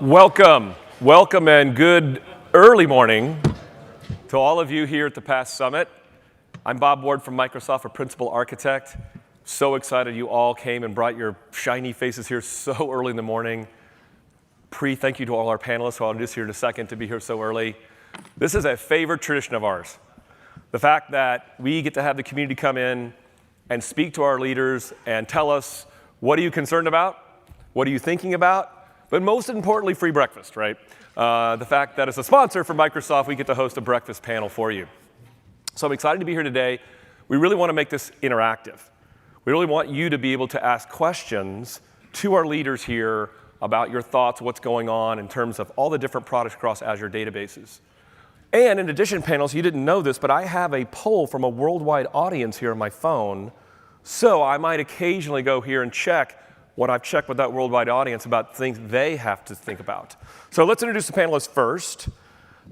Welcome and good early morning to all of you here at the PASS Summit. I'm Bob Ward from Microsoft, a principal architect. So excited you all came and brought your shiny faces here so early in the morning. Thank you to all our panelists who I'll introduce here in a second to be here so early. This is a favorite tradition of ours. The fact that we get to have the community come in and speak to our leaders and tell us, what are you concerned about? What are you thinking about? But most importantly, free breakfast, right? The fact that as a sponsor for Microsoft, we get to host a breakfast panel for you. So I'm excited to be here today. We really want to make this interactive. We really want you to be able to ask questions to our leaders here about your thoughts, what's going on in terms of all the different products across Azure databases. And in addition, panels, you didn't know this, but I have a poll from a worldwide audience here on my phone. So I might occasionally go here and check what I've checked with that worldwide audience about things they have to think about. So let's introduce the panelists first.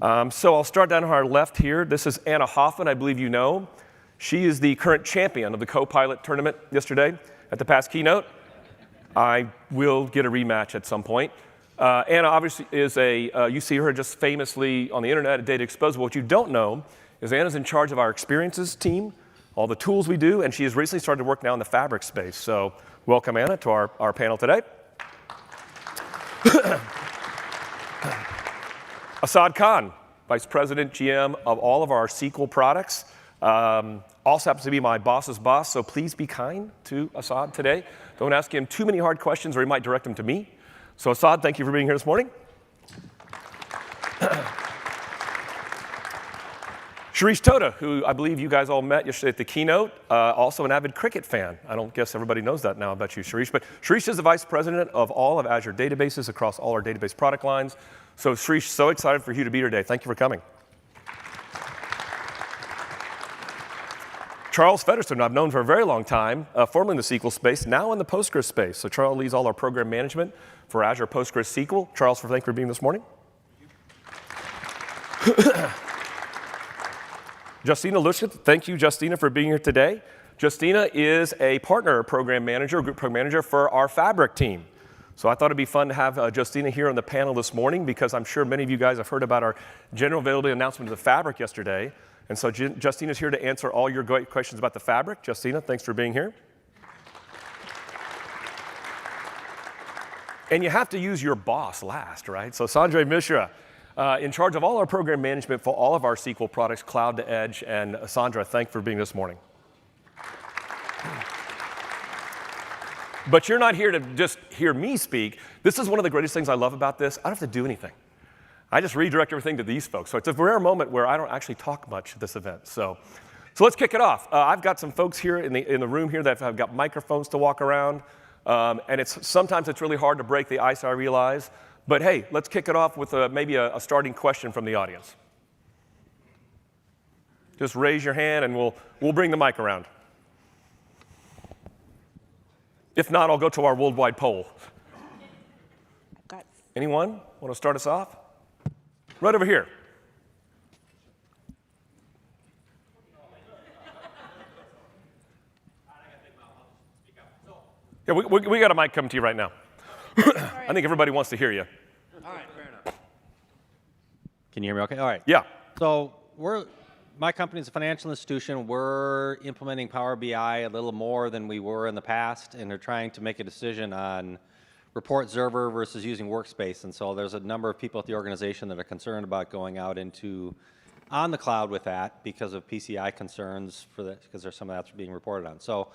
So I'll start down on our left here. This is Anna Hoffman, I believe you know. She is the current champion of the Copilot tournament yesterday at the PASS keynote. I will get a rematch at some point. Anna obviously is you see her just famously on the internet at Data Exposed. What you don't know is Anna's in charge of our experiences team, all the tools we do, and she has recently started to work now in the Fabric space. So welcome, Anna, to our panel today. Assad Khan, Vice President, GM of all of our SQL products. Also happens to be my boss's boss, so please be kind to Assad today. Don't ask him too many hard questions or he might direct them to me. So Assad, thank you for being here this morning. Shirish Toda, who I believe you guys all met yesterday at the keynote, also an avid cricket fan. I don't guess everybody knows that now about you, Shirish. But Shirish is the vice president of all of Azure databases across all our database product lines. So Shirish, so excited for you to be here today. Thank you for coming. Charles Featherstone, I've known for a very long time, formerly in the SQL space, now in the Postgres space. So Charles leads all our program management for Azure PostgreSQL. Charles, thank you for being this morning. Justina Luschke, thank you, Justina, for being here today. Justina is a partner program manager, group program manager for our Fabric team. So I thought it'd be fun to have Justina here on the panel this morning because I'm sure many of you guys have heard about our general availability announcement of the Fabric yesterday. And so Justina's here to answer all your great questions about the Fabric. Justina, thanks for being here. And you have to use your boss last, right? So Sanjay Mishra, in charge of all our program management for all of our SQL products, cloud to edge. And Sandra, thanks for being this morning. But you're not here to just hear me speak. This is one of the greatest things I love about this. I don't have to do anything. I just redirect everything to these folks. So it's a rare moment where I don't actually talk much at this event. So let's kick it off. I've got some folks here in the room here that have got microphones to walk around. And sometimes it's really hard to break the ice, I realize. But hey, let's kick it off with maybe a starting question from the audience. Just raise your hand and we'll bring the mic around. If not, I'll go to our worldwide poll. Anyone want to start us off? Right over here. Yeah, we got a mic coming to you right now. I think everybody wants to hear you. All right, fair enough. Can you hear me okay? All right. Yeah. So my company is a financial institution. We're implementing Power BI a little more than we were in the past, and they're trying to make a decision on report server versus using Workspace. And so there's a number of people at the organization that are concerned about going out on the cloud with that because of PCI concerns because there's some of that's being reported on. So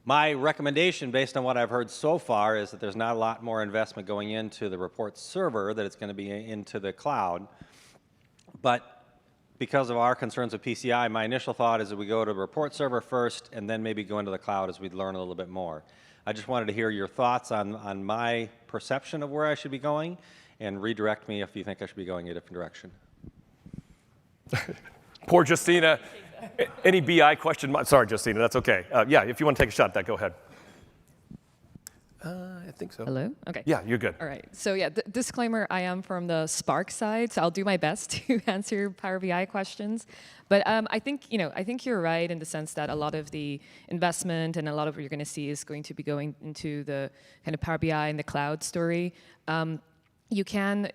my recommendation, based on what I've heard so far, is that there's not a lot more investment going into the report server, that it's going to be into the cloud. But because of our concerns with PCI, my initial thought is that we go to report server first and then maybe go into the cloud as we learn a little bit more. I just wanted to hear your thoughts on my perception of where I should be going and redirect me if you think I should be going a different direction. Poor Justina. Any BI question? Sorry, Justina, that's okay. Yeah, if you want to take a shot at that, go ahead. I think so. Hello? Okay. Yeah, you're good. All right. So yeah, disclaimer, I am from the Spark side, so I'll do my best to answer your Power BI questions. But I think you're right in the sense that a lot of the investment and a lot of what you're going to see is going to be going into the kind of Power BI and the cloud story. you can,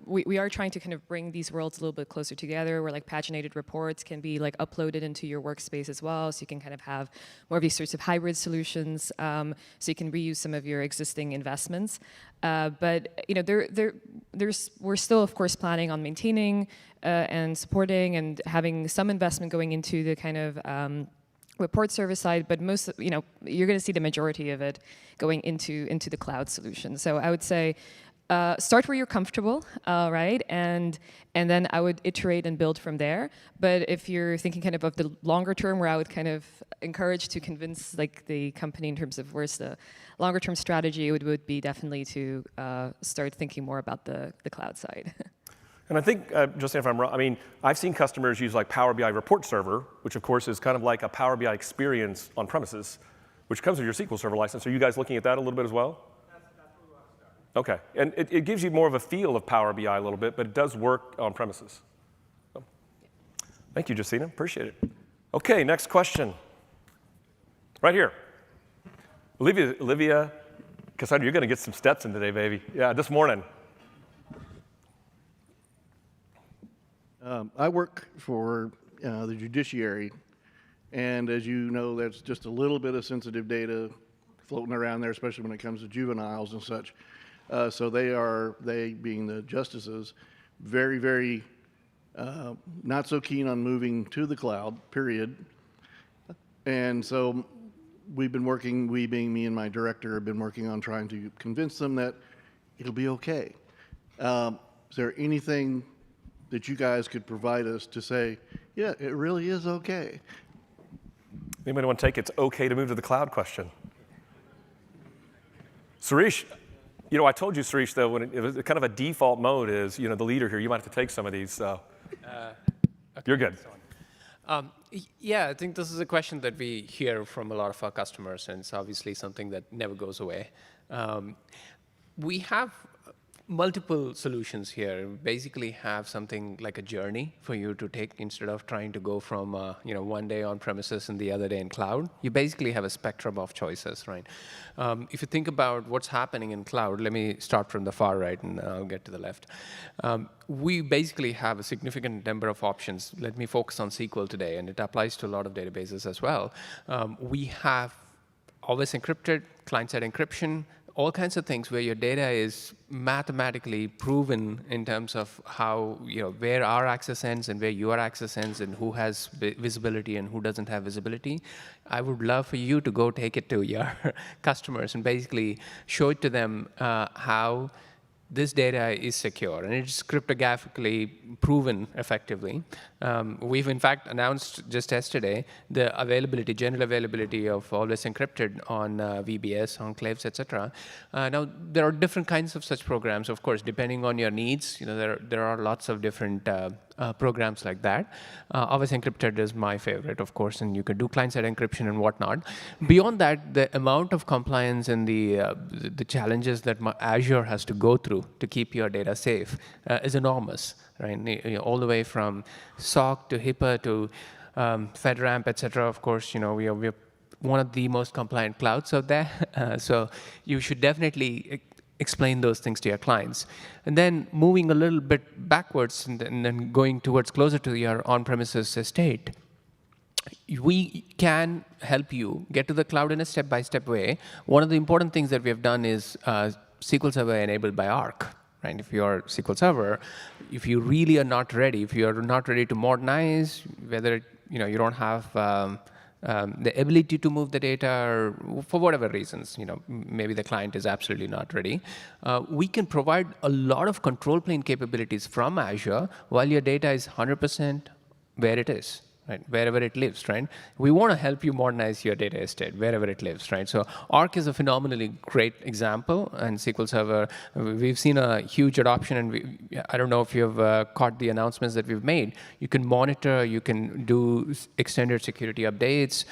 we are trying to kind of bring these worlds a little bit closer together where like paginated reports can be like uploaded into your workspace as well. So you can kind of have more of these sorts of hybrid solutions. So you can reuse some of your existing investments. But we're still, of course, planning on maintaining and supporting and having some investment going into the kind of report service side, but most, you're going to see the majority of it going into the cloud solution. So I would say, start where you're comfortable, right? And then I would iterate and build from there. But if you're thinking kind of the longer term, where I would kind of encourage to convince like the company in terms of where's the longer term strategy, it would be definitely to start thinking more about the cloud side. And I think, just if I'm wrong, I mean, I've seen customers use like Power BI Report Server, which of course is kind of like a Power BI experience on premises, which comes with your SQL Server license. Are you guys looking at that a little bit as well? Okay, and it gives you more of a feel of Power BI a little bit, but it does work on premises. So, thank you, Jacina, appreciate it. Okay, next question. Right here. Olivia Cassandra, you're gonna get some steps in today, baby. Yeah, this morning. I work for the judiciary, and as you know, that's just a little bit of sensitive data floating around there, especially when it comes to juveniles and such. So they being the justices, very, very not so keen on moving to the cloud, period. And so we've been working, we being me and my director, have been working on trying to convince them that it'll be okay. Is there anything that you guys could provide us to say, yeah, it really is okay? Anybody want to take it's okay to move to the cloud question? Suresh, I told you, Suresh, though, when it was kind of a default mode is, the leader here, you might have to take some of these, so. Okay. You're good. Yeah, I think this is a question that we hear from a lot of our customers, and it's obviously something that never goes away. We have multiple solutions here. We basically have something like a journey for you to take instead of trying to go from one day on premises and the other day in cloud. You basically have a spectrum of choices, right? If you think about what's happening in cloud, let me start from the far right and I'll get to the left. We basically have a significant number of options. Let me focus on SQL today, and it applies to a lot of databases as well. We have always encrypted, client-side encryption, all kinds of things where your data is mathematically proven in terms of how, where our access ends and where your access ends and who has visibility and who doesn't have visibility. I would love for you to go take it to your customers and basically show it to them how this data is secure, and it's cryptographically proven effectively. We've in fact announced just yesterday the general availability of always encrypted on VBS, enclaves, etc. Now, there are different kinds of such programs, of course, depending on your needs. There are lots of different programs like that. Always encrypted is my favorite, of course, and you can do client-side encryption and whatnot. Beyond that, the amount of compliance and the challenges that Azure has to go through to keep your data safe is enormous, right? All the way from SOC to HIPAA to FedRAMP, etc. Of course, we are one of the most compliant clouds out there. So you should definitely explain those things to your clients. And then moving a little bit backwards and then going towards closer to your on-premises estate, we can help you get to the cloud in a step-by-step way. One of the important things that we have done is SQL Server enabled by Arc. Right? If you're SQL Server, if you really are not ready, if you are not ready to modernize, whether you don't have the ability to move the data, or for whatever reasons, maybe the client is absolutely not ready, we can provide a lot of control plane capabilities from Azure while your data is 100% where it is. Right, wherever it lives, right? We want to help you modernize your data estate wherever it lives, right? So Arc is a phenomenally great example, and SQL Server, we've seen a huge adoption, and I don't know if you've caught the announcements that we've made. You can monitor, you can do extended security updates.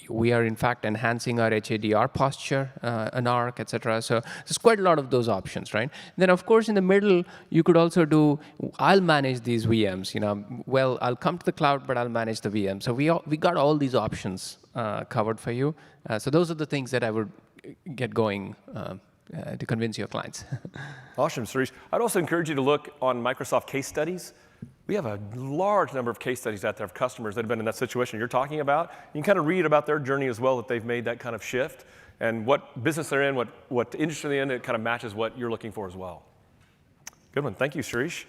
We are, in fact, enhancing our HADR posture in Arc, etc. So there's quite a lot of those options, right? Then, of course, in the middle, you could also do, I'll manage these VMs. Well, I'll come to the cloud, but I'll manage the VM. So we got all these options covered for you. So those are the things that I would get going to convince your clients. Awesome, Suresh. I'd also encourage you to look on Microsoft case studies. We have a large number of case studies out there of customers that have been in that situation you're talking about. You can kind of read about their journey as well, that they've made that kind of shift, and what business they're in, what industry they're in, it kind of matches what you're looking for as well. Good one. Thank you, Suresh.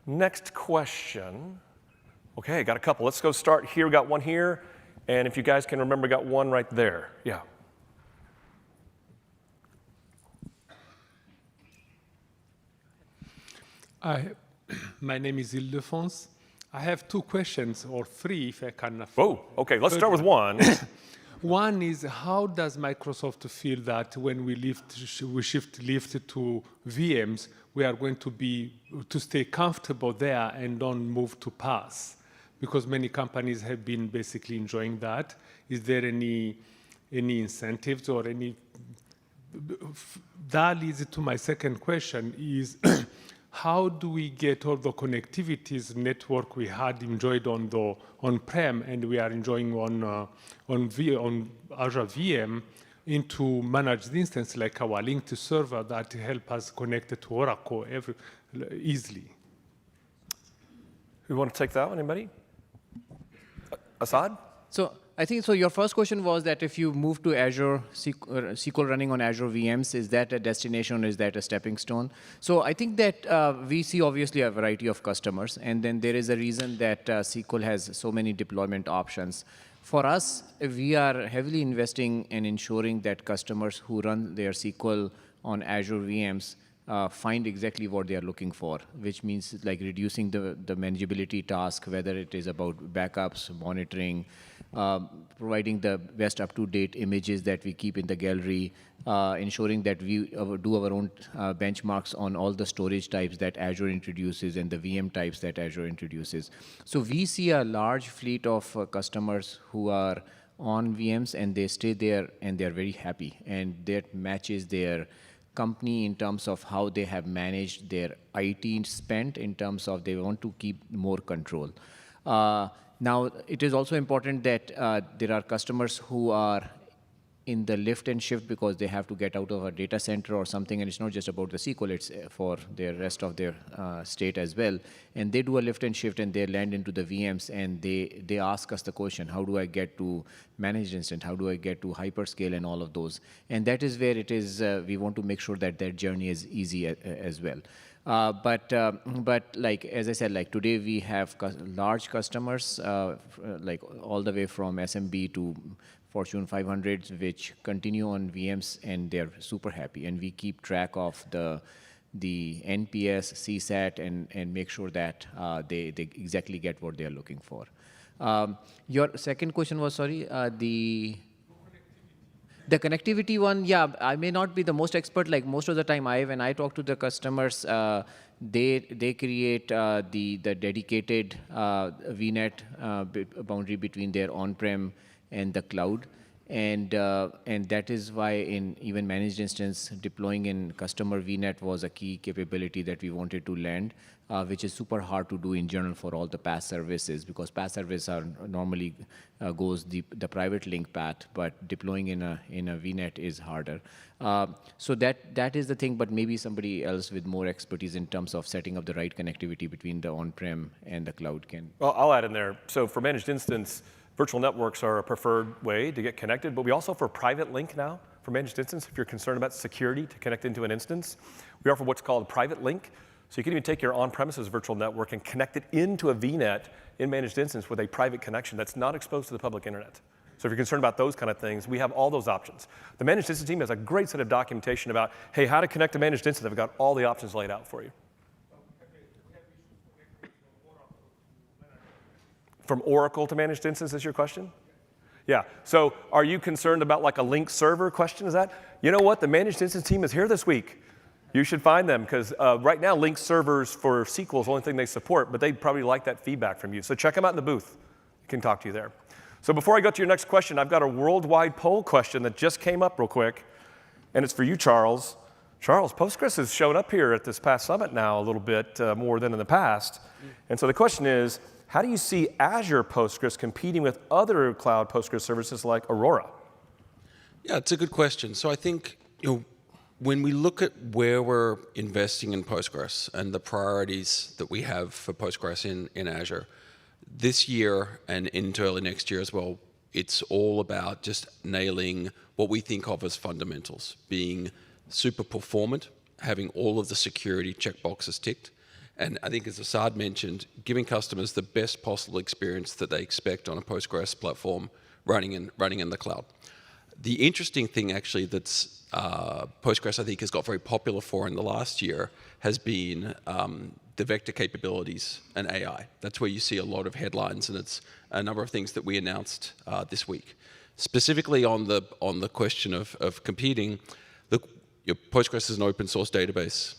Next question. Okay, got a couple. Let's go start here. We got one here. And if you guys can remember, got one right there. Yeah. My name is Ildefonse. I have 2 questions, or 3 if I can. Whoa, okay, let's start with one. One is, how does Microsoft feel that when we shift to VMs, we are going to stay comfortable there and don't move to PaaS? Because many companies have been basically enjoying that. Is there any incentives or any? That leads to my second question: is how do we get all the connectivities network we had enjoyed on-prem and we are enjoying on Azure VM into managed instance like our linked server that help us connect to Oracle easily? Who want to take that one? Anybody? Assad? So I think so. Your first question was that if you move to Azure SQL running on Azure VMs, is that a destination or is that a stepping stone? So I think that we see obviously a variety of customers, and then there is a reason that SQL has so many deployment options. For us, we are heavily investing in ensuring that customers who run their SQL on Azure VMs find exactly what they are looking for, which means like reducing the manageability task, whether it is about backups, monitoring, providing the best up-to-date images that we keep in the gallery, ensuring that we do our own benchmarks on all the storage types that Azure introduces and the VM types that Azure introduces. So we see a large fleet of customers who are on VMs and they stay there and they're very happy, and that matches their company in terms of how they have managed their IT spend, in terms of they want to keep more control. Now, it is also important that there are customers who are in the lift and shift because they have to get out of a data center or something, and it's not just about the SQL, it's for the rest of their state as well. And they do a lift and shift and they land into the VMs and they ask us the question, how do I get to managed instance? How do I get to hyperscale and all of those? And that is where it is, we want to make sure that that journey is easy as well. But like, as I said, like today we have large customers, like all the way from SMB to Fortune 500s, which continue on VMs and they're super happy. And we keep track of the NPS, CSAT, and make sure that they exactly get what they're looking for. Your second question was, sorry, the connectivity one, yeah, I may not be the most expert. Like most of the time, when I talk to the customers, they create the dedicated VNet boundary between their on-prem and the cloud, and that is why in even managed instance, deploying in customer VNet was a key capability that we wanted to land, which is super hard to do in general for all the PaaS services, because PaaS service are normally goes the private link path, but deploying in a VNet is harder. So that is the thing, but maybe somebody else with more expertise in terms of setting up the right connectivity between the on-prem and the cloud can. Well, I'll add in there. So for managed instance, virtual networks are a preferred way to get connected, but we also offer private link now for managed instance. If you're concerned about security to connect into an instance, we offer what's called a private link. So you can even take your on-premises virtual network and connect it into a VNet in managed instance with a private connection that's not exposed to the public internet. So if you're concerned about those kind of things, we have all those options. The managed instance team has a great set of documentation about, hey, how to connect a managed instance. They've got all the options laid out for you. From Oracle to managed instance is your question? Yeah, so are you concerned about like a link server question, is that? You know what, the managed instance team is here this week. You should find them, because right now link servers for SQL is the only thing they support, but they'd probably like that feedback from you. So check them out in the booth. They can talk to you there. So before I go to your next question, I've got a worldwide poll question that just came up real quick, and it's for you, Charles. Charles, Postgres has shown up here at this past summit now a little bit more than in the past. And so the question is, how do you see Azure Postgres competing with other cloud Postgres services like Aurora? Yeah, it's a good question. So I think, when we look at where we're investing in Postgres and the priorities that we have for Postgres in Azure, this year and into early next year as well, it's all about just nailing what we think of as fundamentals, being super performant, having all of the security checkboxes ticked, and I think, as Asad mentioned, giving customers the best possible experience that they expect on a Postgres platform running in the cloud. The interesting thing, actually, that's Postgres, I think, has got very popular for in the last year has been the vector capabilities and AI. That's where you see a lot of headlines, and it's a number of things that we announced this week. Specifically on the question of competing, look, Postgres is an open source database.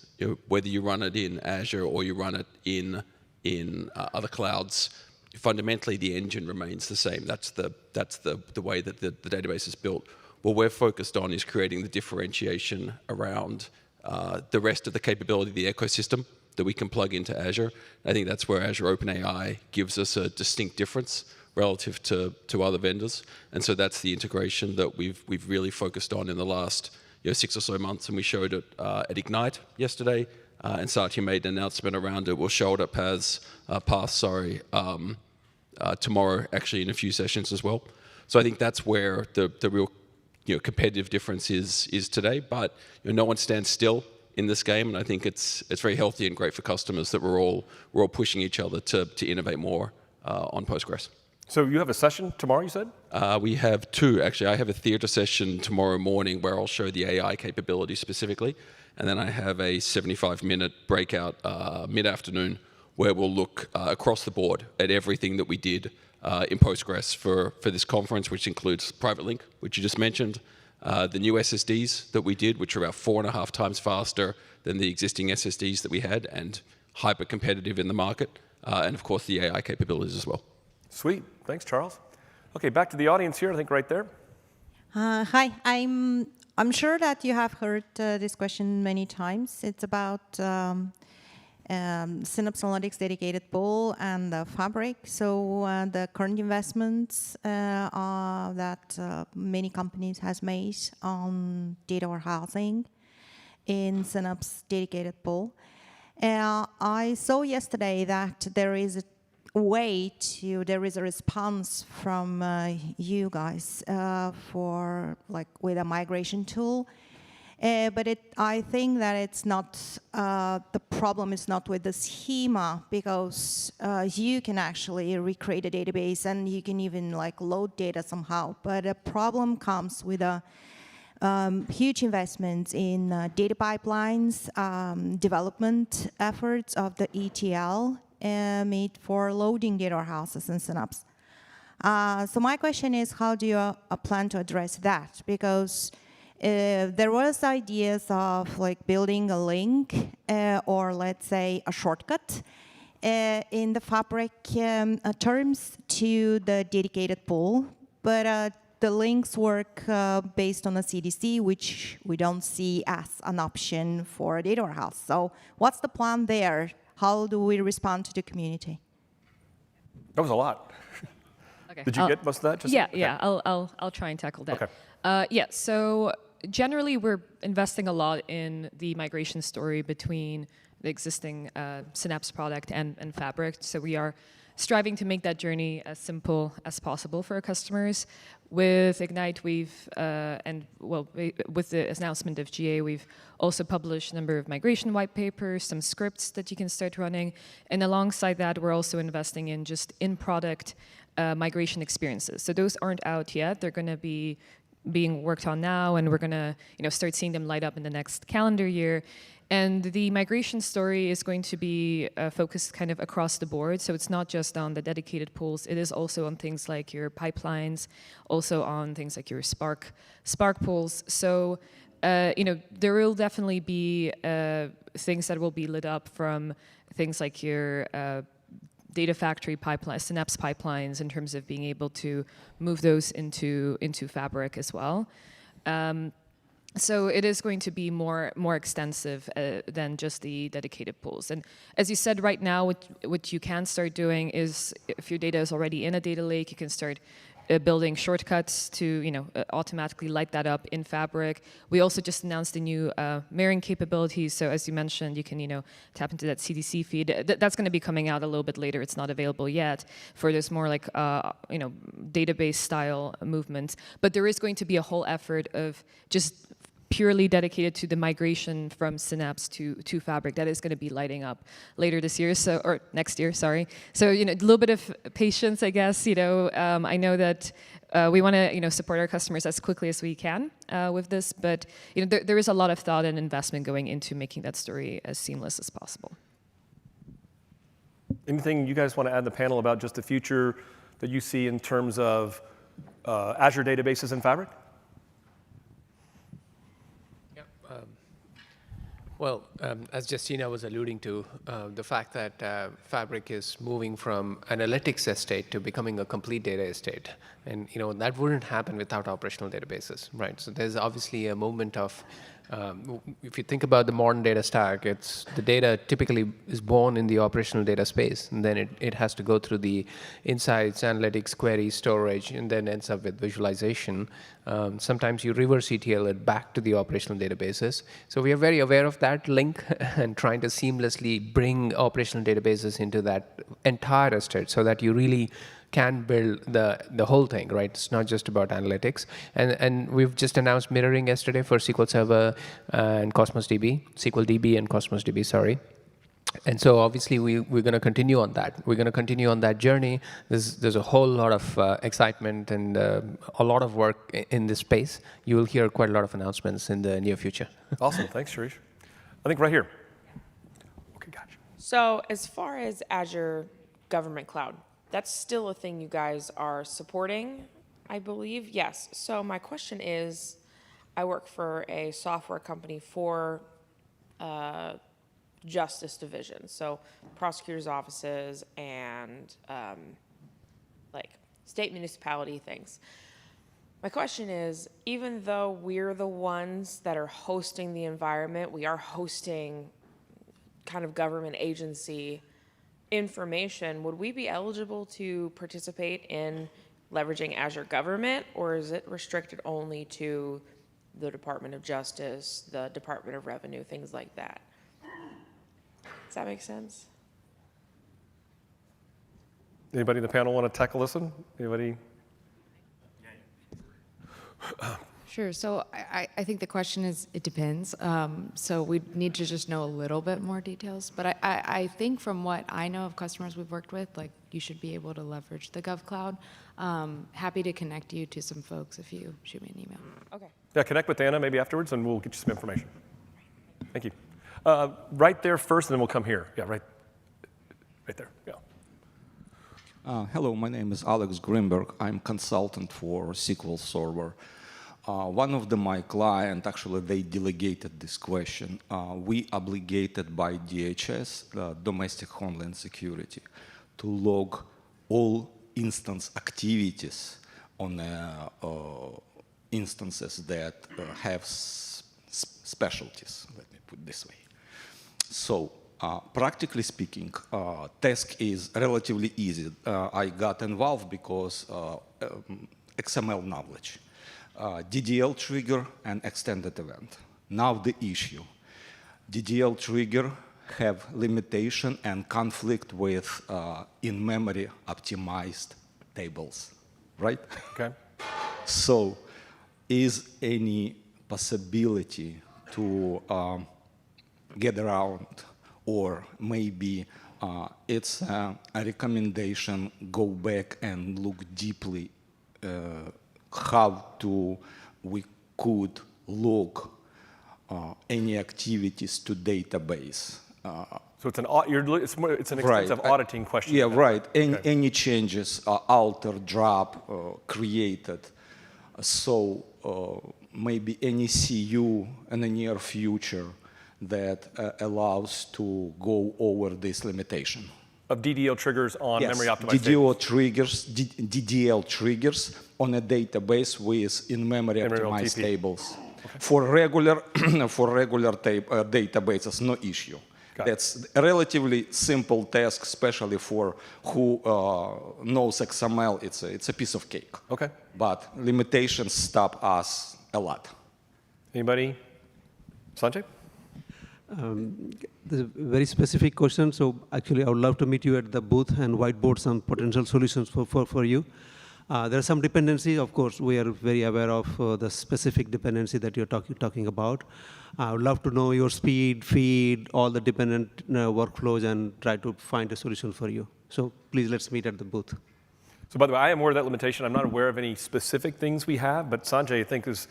Whether you run it in Azure or you run it in other clouds, fundamentally the engine remains the same. That's the way that the database is built. What we're focused on is creating the differentiation around the rest of the capability of the ecosystem that we can plug into Azure. I think that's where Azure OpenAI gives us a distinct difference relative to other vendors. And so that's the integration that we've really focused on in the last 6 or so months, and we showed it at Ignite yesterday, and Satya made an announcement around it. We'll show it at PaaS tomorrow, actually, in a few sessions as well. So I think that's where the real competitive difference is today. But no one stands still in this game, and I think it's very healthy and great for customers that we're all pushing each other to innovate more on Postgres. So you have a session tomorrow, you said? We have two, actually. I have a theater session tomorrow morning where I'll show the AI capability specifically, and then I have a 75-minute breakout mid-afternoon where we'll look across the board at everything that we did in Postgres for this conference, which includes Private Link, which you just mentioned, the new SSDs that we did, which are about 4.5 times faster than the existing SSDs that we had and hyper-competitive in the market, and of course the AI capabilities as well. Sweet. Thanks, Charles. Okay, back to the audience here, I think right there. Hi, I'm sure that you have heard this question many times. It's about Synapse Analytics dedicated pool and the Fabric. So the current investments that many companies has made on data warehousing in Synapse dedicated pool. I saw yesterday that there is a response from you guys with a migration tool, but I think that it's not the problem is not with the schema, because you can actually recreate a database and you can even load data somehow. But the problem comes with a huge investments in data pipelines, development efforts of the ETL. Made for loading data warehouses in Synapse. So my question is, how do you plan to address that? Because there was ideas of building a link or let's say a shortcut in the Fabric terms to the dedicated pool, but the links work based on a CDC, which we don't see as an option for a data warehouse. So what's the plan there? How do we respond to the community? That was a lot. Okay. Did you get most of that? Yeah. I'll try and tackle that. Okay. So generally, we're investing a lot in the migration story between the existing Synapse product and Fabric. So we are striving to make that journey as simple as possible for our customers. With Ignite, with the announcement of GA, we've also published a number of migration white papers, some scripts that you can start running. And alongside that, we're also investing in just in-product migration experiences. So those aren't out yet. They're going to be being worked on now, and we're going to start seeing them light up in the next calendar year. And the migration story is going to be focused kind of across the board. So it's not just on the dedicated pools. It is also on things like your pipelines, also on things like your Spark pools. So there will definitely be things that will be lit up from things like your data factory pipeline, Synapse pipelines, in terms of being able to move those into Fabric as well. So it is going to be more extensive than just the dedicated pools. And as you said, right now, what you can start doing is, if your data is already in a data lake, you can start building shortcuts to automatically light that up in Fabric. We also just announced the new mirroring capabilities. So as you mentioned, you can tap into that CDC feed. That's going to be coming out a little bit later. It's not available yet for this more like database style movements. But there is going to be a whole effort of just purely dedicated to the migration from Synapse to Fabric. That is going to be lighting up later this year, or next year, sorry. So a little bit of patience, I guess. I know that we want to support our customers as quickly as we can with this, but there is a lot of thought and investment going into making that story as seamless as possible. Anything you guys want to add to the panel about just the future that you see in terms of Azure databases in Fabric? Well, as Justina was alluding to, the fact that Fabric is moving from analytics estate to becoming a complete data estate, and that wouldn't happen without operational databases, right? So there's obviously a moment of, if you think about the modern data stack, the data typically is born in the operational data space, and then it has to go through the insights, analytics, queries, storage, and then ends up with visualization. Sometimes you reverse ETL it back to the operational databases. So we are very aware of that link and trying to seamlessly bring operational databases into that entire estate so that you really can build the whole thing, right? It's not just about analytics. And we've just announced mirroring yesterday for SQL Server and Cosmos DB, SQL DB and Cosmos DB, sorry. And so obviously we're going to continue on that. We're going to continue on that journey. There's a whole lot of excitement and a lot of work in this space. You will hear quite a lot of announcements in the near future. Awesome. Thanks, Shirish. I think right here. Okay, gotcha. So as far as Azure Government Cloud, that's still a thing you guys are supporting, I believe. Yes. So my question is, I work for a software company for justice division, so prosecutors' offices and like state municipality things. My question is, even though we're the ones that are hosting the environment, we are hosting kind of government agency information, would we be eligible to participate in leveraging Azure Government, or is it restricted only to the Department of Justice, the Department of Revenue, things like that? Does that make sense? Anybody in the panel want to tackle this one? Anybody? Sure. So I think the question is, it depends. So we need to just know a little bit more details. But I think from what I know of customers we've worked with, like you should be able to leverage the GovCloud. Happy to connect you to some folks if you shoot me an email. Okay. Yeah, connect with Anna maybe afterwards, and we'll get you some information. Thank you. Right there first, and then we'll come here. Yeah, right there. Yeah. Hello, my name is Alex Greenberg. I'm consultant for SQL Server. One of my clients, actually, they delegated this question. We obligated by DHS, Domestic Homeland Security, to log all instance activities on instances that have specialties, let me put it this way. So, practically speaking, task is relatively easy. I got involved because XML knowledge. DDL trigger and extended event. Now the issue. DDL trigger have limitation and conflict with in-memory optimized tables, right? Okay. So is any possibility to get around, or maybe it's a recommendation, go back and look deeply how we could log any activities to database. So it's an extensive auditing question. Yeah, right. Okay. Any changes, altered, drop, created. So maybe any CU in the near future that allows to go over this limitation. Of DDL triggers on Yes, memory optimized DDL triggers on a database with in-memory optimized TP. tables. Okay. For regular databases, no issue. That's a relatively simple task, especially for who knows XML. It's a piece of cake. Okay. But limitations stop us a lot. Anybody? Sanjay? This is a very specific question. So actually, I would love to meet you at the booth and whiteboard some potential solutions for you. There are some dependencies. Of course, we are very aware of the specific dependency that you're talking about. I would love to know your speed, feed, all the dependent workflows, and try to find a solution for you. So please, let's meet at the booth. So by the way, I am aware of that limitation. I'm not aware of any specific things we have, but Sanjay, I think, is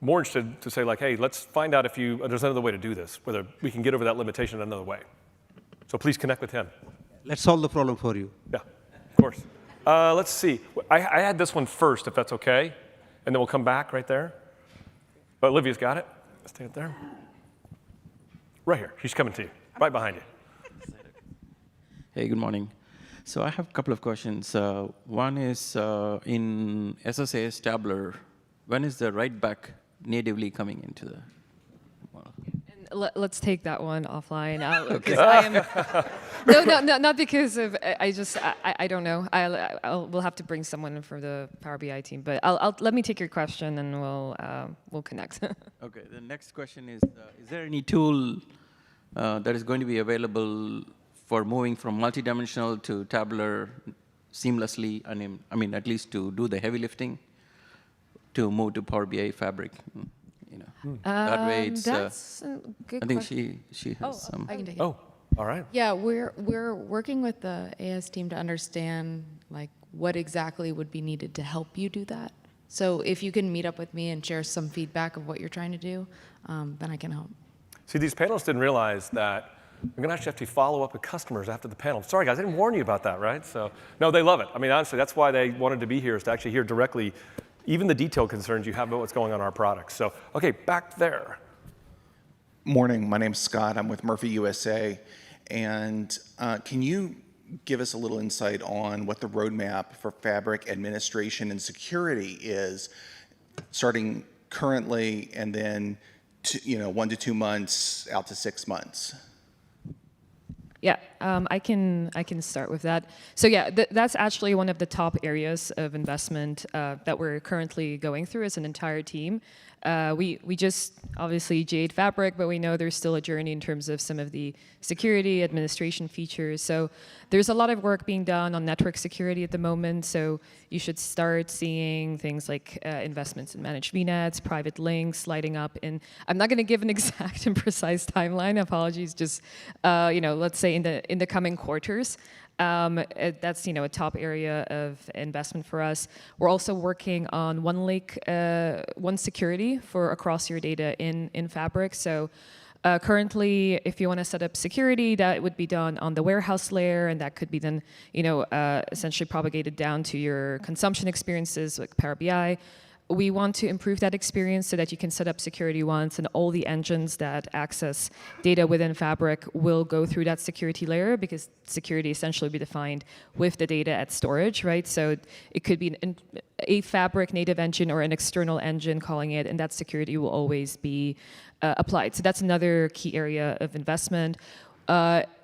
more interested to say, like, hey, let's find out if there's another way to do this, whether we can get over that limitation another way. So please connect with him. Let's solve the problem for you. Yeah, of course. Let's see. I had this one first, if that's okay, and then we'll come back right there. But Olivia's got it. Let's take it there. Right here. She's coming to you, right behind you. Hey, good morning. So I have a couple of questions. One is in SSAS Tabular, when is the write back natively coming into the model? Let's take that one offline. Okay. I am, no, not because of, I don't know. We'll have to bring someone in from the Power BI team, but let me take your question and we'll connect. Okay, the next question is there any tool that is going to be available for moving from multidimensional to tabular seamlessly? I mean, at least to do the heavy lifting, to move to Power BI Fabric. You know, that way it's. That's a good I think question. she has some. I can take it. Oh, all right. Yeah, we're working with the AS team to understand like what exactly would be needed to help you do that. So if you can meet up with me and share some feedback of what you're trying to do, then I can help. See, these panelists didn't realize that I'm going to actually have to follow up with customers after the panel. Sorry, guys, I didn't warn you about that, right? So, no, they love it. I mean, honestly, that's why they wanted to be here, is to actually hear directly even the detailed concerns you have about what's going on in our products. So, okay, back there. Morning, my name's Scott. I'm with Murphy USA. And can you give us a little insight on what the roadmap for Fabric administration and security is, starting currently and then 1 to 2 months out to 6 months? Yeah, I can start with that. So yeah, that's actually one of the top areas of investment that we're currently going through as an entire team. We just obviously GA'd Fabric, but we know there's still a journey in terms of some of the security administration features. So there's a lot of work being done on network security at the moment. So you should start seeing things like investments in managed VNets, private links lighting up. And I'm not going to give an exact and precise timeline. Apologies. Just let's say in the coming quarters. That's a top area of investment for us. We're also working on one lake, one security for across your data in Fabric. So currently, if you want to set up security, that would be done on the warehouse layer, and that could be then essentially propagated down to your consumption experiences like Power BI. We want to improve that experience so that you can set up security once, and all the engines that access data within Fabric will go through that security layer, because security essentially will be defined with the data at storage, right? So it could be a Fabric native engine or an external engine calling it, and that security will always be applied. So that's another key area of investment.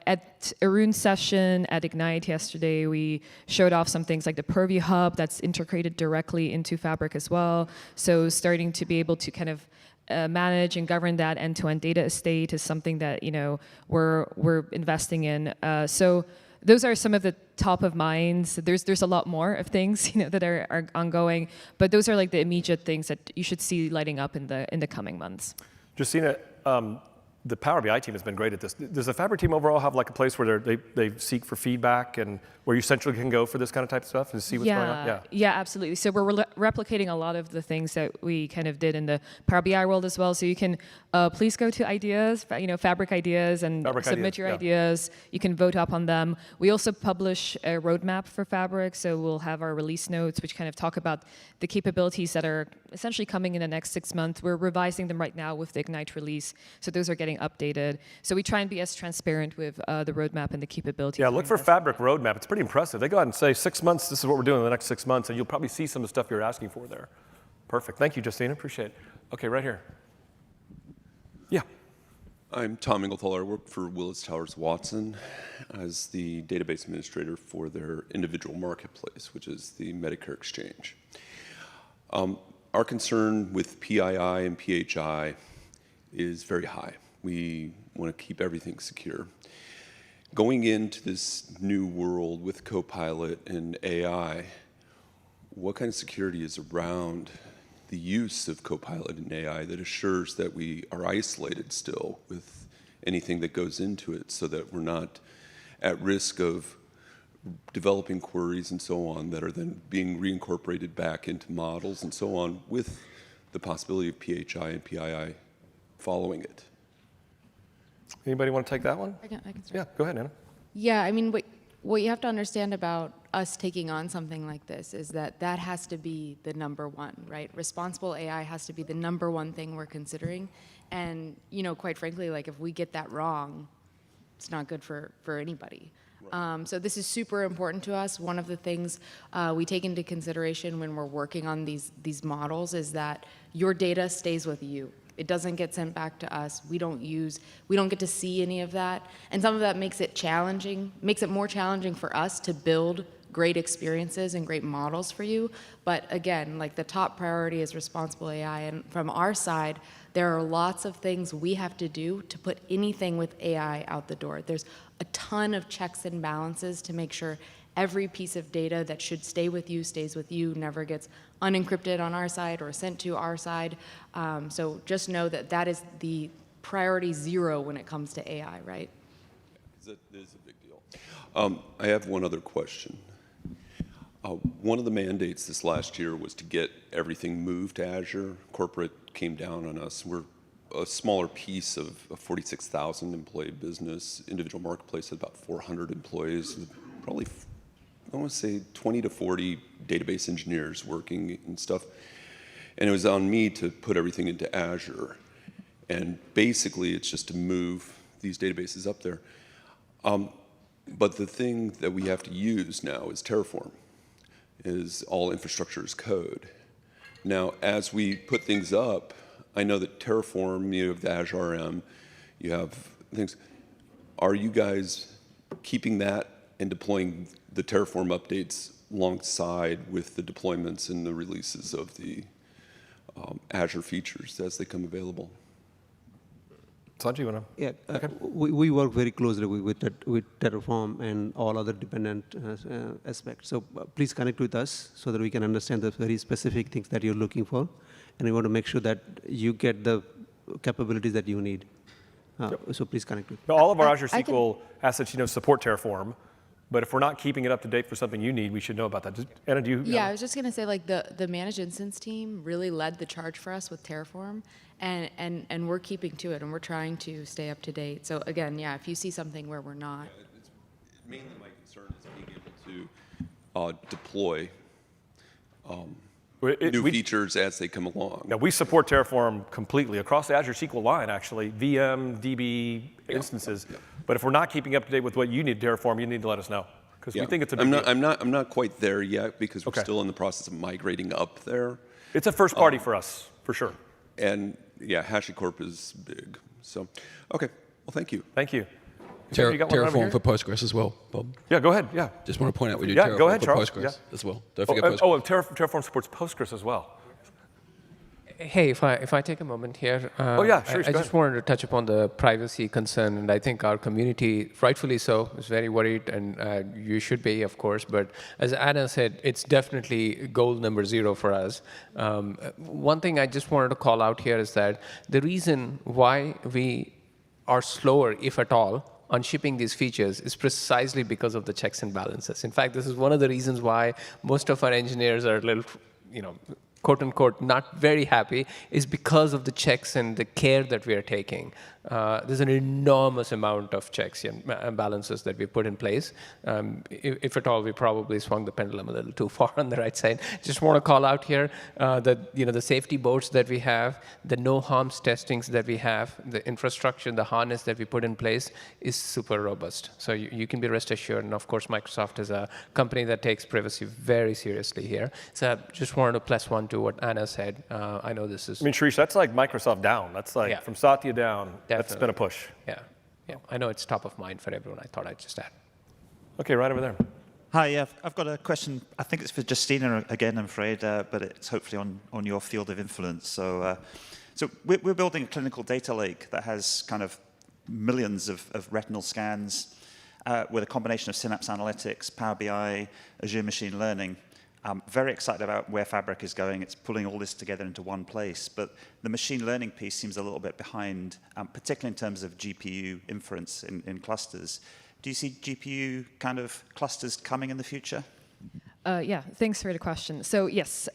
At Arun's session at Ignite yesterday, we showed off some things like the Purview Hub that's integrated directly into Fabric as well. So starting to be able to kind of manage and govern that end-to-end data estate is something that we're investing in. So those are some of the top of minds. There's a lot more of things that are ongoing, but those are like the immediate things that you should see lighting up in the coming months. Justina, the Power BI team has been great at this. Does the Fabric team overall have like a place where they seek for feedback and where you centrally can go for this kind of type of stuff and see what's going on? Yeah, absolutely. So we're replicating a lot of the things that we kind of did in the Power BI world as well. So you can please go to ideas, Fabric ideas, and submit your ideas. You can vote up on them. We also publish a roadmap for Fabric. So we'll have our release notes, which kind of talk about the capabilities that are essentially coming in the next 6 months. We're revising them right now with the Ignite release. So those are getting updated. So we try and be as transparent with the roadmap and the capabilities. Yeah, look for Fabric roadmap. It's pretty impressive. They go out and say 6 months, this is what we're doing in the next 6 months, and you'll probably see some of the stuff you're asking for there. Perfect. Thank you, Justina. Appreciate it. Okay, right here. Yeah. I'm Tom Inglethaler. I work for Willis Towers Watson as the database administrator for their individual marketplace, which is the Medicare Exchange. Our concern with PII and PHI is very high. We want to keep everything secure. Going into this new world with Copilot and AI, what kind of security is around the use of Copilot and AI that assures that we are isolated still with anything that goes into it so that we're not at risk of developing queries and so on that are then being reincorporated back into models and so on with the possibility of PHI and PII following it? Anybody want to take that one? I can start. Yeah, go ahead, Anna. Yeah, I mean, what you have to understand about us taking on something like this is that that has to be the number one, right? Responsible AI has to be the number one thing we're considering. And, you know, quite frankly, like if we get that wrong, it's not good for anybody. So this is super important to us. One of the things we take into consideration when we're working on these models is that your data stays with you. It doesn't get sent back to us. We don't get to see any of that. And some of that makes it challenging, makes it more challenging for us to build great experiences and great models for you. But again, like the top priority is responsible AI. And from our side, there are lots of things we have to do to put anything with AI out the door. There's a ton of checks and balances to make sure every piece of data that should stay with you stays with you, never gets unencrypted on our side or sent to our side. So just know that that is the priority zero when it comes to AI, right? It is a big deal. I have one other question. One of the mandates this last year was to get everything moved to Azure. Corporate came down on us. We're a smaller piece of a 46,000 employee business. Individual marketplace had about 400 employees, probably, I want to say 20 to 40 database engineers working and stuff. And it was on me to put everything into Azure. And basically, it's just to move these databases up there. But the thing that we have to use now is Terraform, is all infrastructure as code. Now, as we put things up, I know that Terraform, you have the Azure RM, you have things. Are you guys keeping that and deploying the Terraform updates alongside with the deployments and the releases of the Azure features as they come available? Sanjay, you want to? Yeah, we work very closely with Terraform and all other dependent aspects. So please connect with us so that we can understand the very specific things that you're looking for. And we want to make sure that you get the capabilities that you need. So please connect with us. All of our Azure SQL assets, support Terraform. But if we're not keeping it up to date for something you need, we should know about that. Anna, do you? Yeah, I was just going to say, like, the managed instance team really led the charge for us with Terraform, and we're keeping to it, and we're trying to stay up to date. So again, yeah, if you see something where we're not. Mainly my concern is being able to deploy new features as they come along. Now, we support Terraform completely across the Azure SQL line, actually, VM, DB instances. Yeah. But if we're not keeping up to date with what you need Terraform, you need to let us know, because we think it's a big deal. I'm not quite there yet, because we're still in the process of migrating up there. It's a first party for us, for sure. And yeah, HashiCorp is big. So, okay, well, thank you. Thank you. Terraform for Postgres as well, Bob. Yeah, go ahead. Yeah. Just want to point out we do Terraform for Postgres as well. Don't forget Postgres. Terraform supports Postgres as well. Hey, if I take a moment here, sure. I just wanted to touch upon the privacy concern, and I think our community, rightfully so, is very worried, and you should be, of course. But as Anna said, it's definitely goal number 0 for us. One thing I just wanted to call out here is that the reason why we are slower, if at all, on shipping these features is precisely because of the checks and balances. In fact, this is one of the reasons why most of our engineers are a little, quote unquote, not very happy, is because of the checks and the care that we are taking. There's an enormous amount of checks and balances that we put in place. If at all, we probably swung the pendulum a little too far on the right side. Just want to call out here that the safety boards that we have, the no harms testings that we have, the infrastructure, the harness that we put in place is super robust. So you can be rest assured. And of course, Microsoft is a company that takes privacy very seriously here. So I just wanted to +1 to what Anna said. I know this is. I mean, Shirish, that's like Microsoft down. That's like from Satya down. That's been a push. Yeah, yeah. I know it's top of mind for everyone. I thought I'd just add. Okay, right over there. Hi, yeah, I've got a question. I think it's for Justina again, I'm afraid, but it's hopefully on your field of influence. So we're building a clinical data lake that has kind of millions of retinal scans with a combination of Synapse Analytics, Power BI, Azure Machine Learning. I'm very excited about where Fabric is going. It's pulling all this together into one place. But the machine learning piece seems a little bit behind, particularly in terms of GPU inference in clusters. Do you see GPU kind of clusters coming in the future? Yeah, thanks for the question. So yes,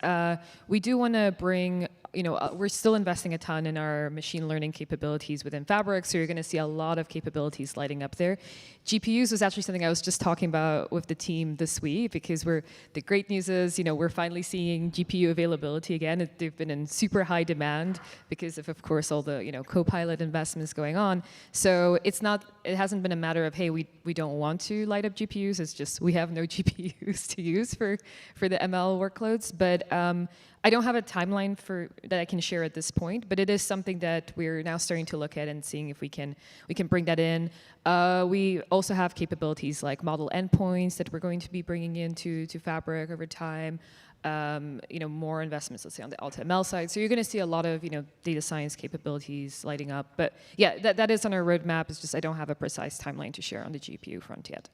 we do want to bring, we're still investing a ton in our machine learning capabilities within Fabric, so you're going to see a lot of capabilities lighting up there. GPUs was actually something I was just talking about with the team this week, because the great news is, we're finally seeing GPU availability again. They've been in super high demand because of course, all the, Copilot investments going on. So it hasn't been a matter of, hey, we don't want to light up GPUs. It's just we have no GPUs to use for the ML workloads. But I don't have a timeline that I can share at this point, but it is something that we're now starting to look at and seeing if we can bring that in. We also have capabilities like model endpoints that we're going to be bringing into Fabric over time. More investments, let's say, on the AutoML side. So you're going to see a lot of data science capabilities lighting up. But yeah, that is on our roadmap. It's just I don't have a precise timeline to share on the GPU front yet.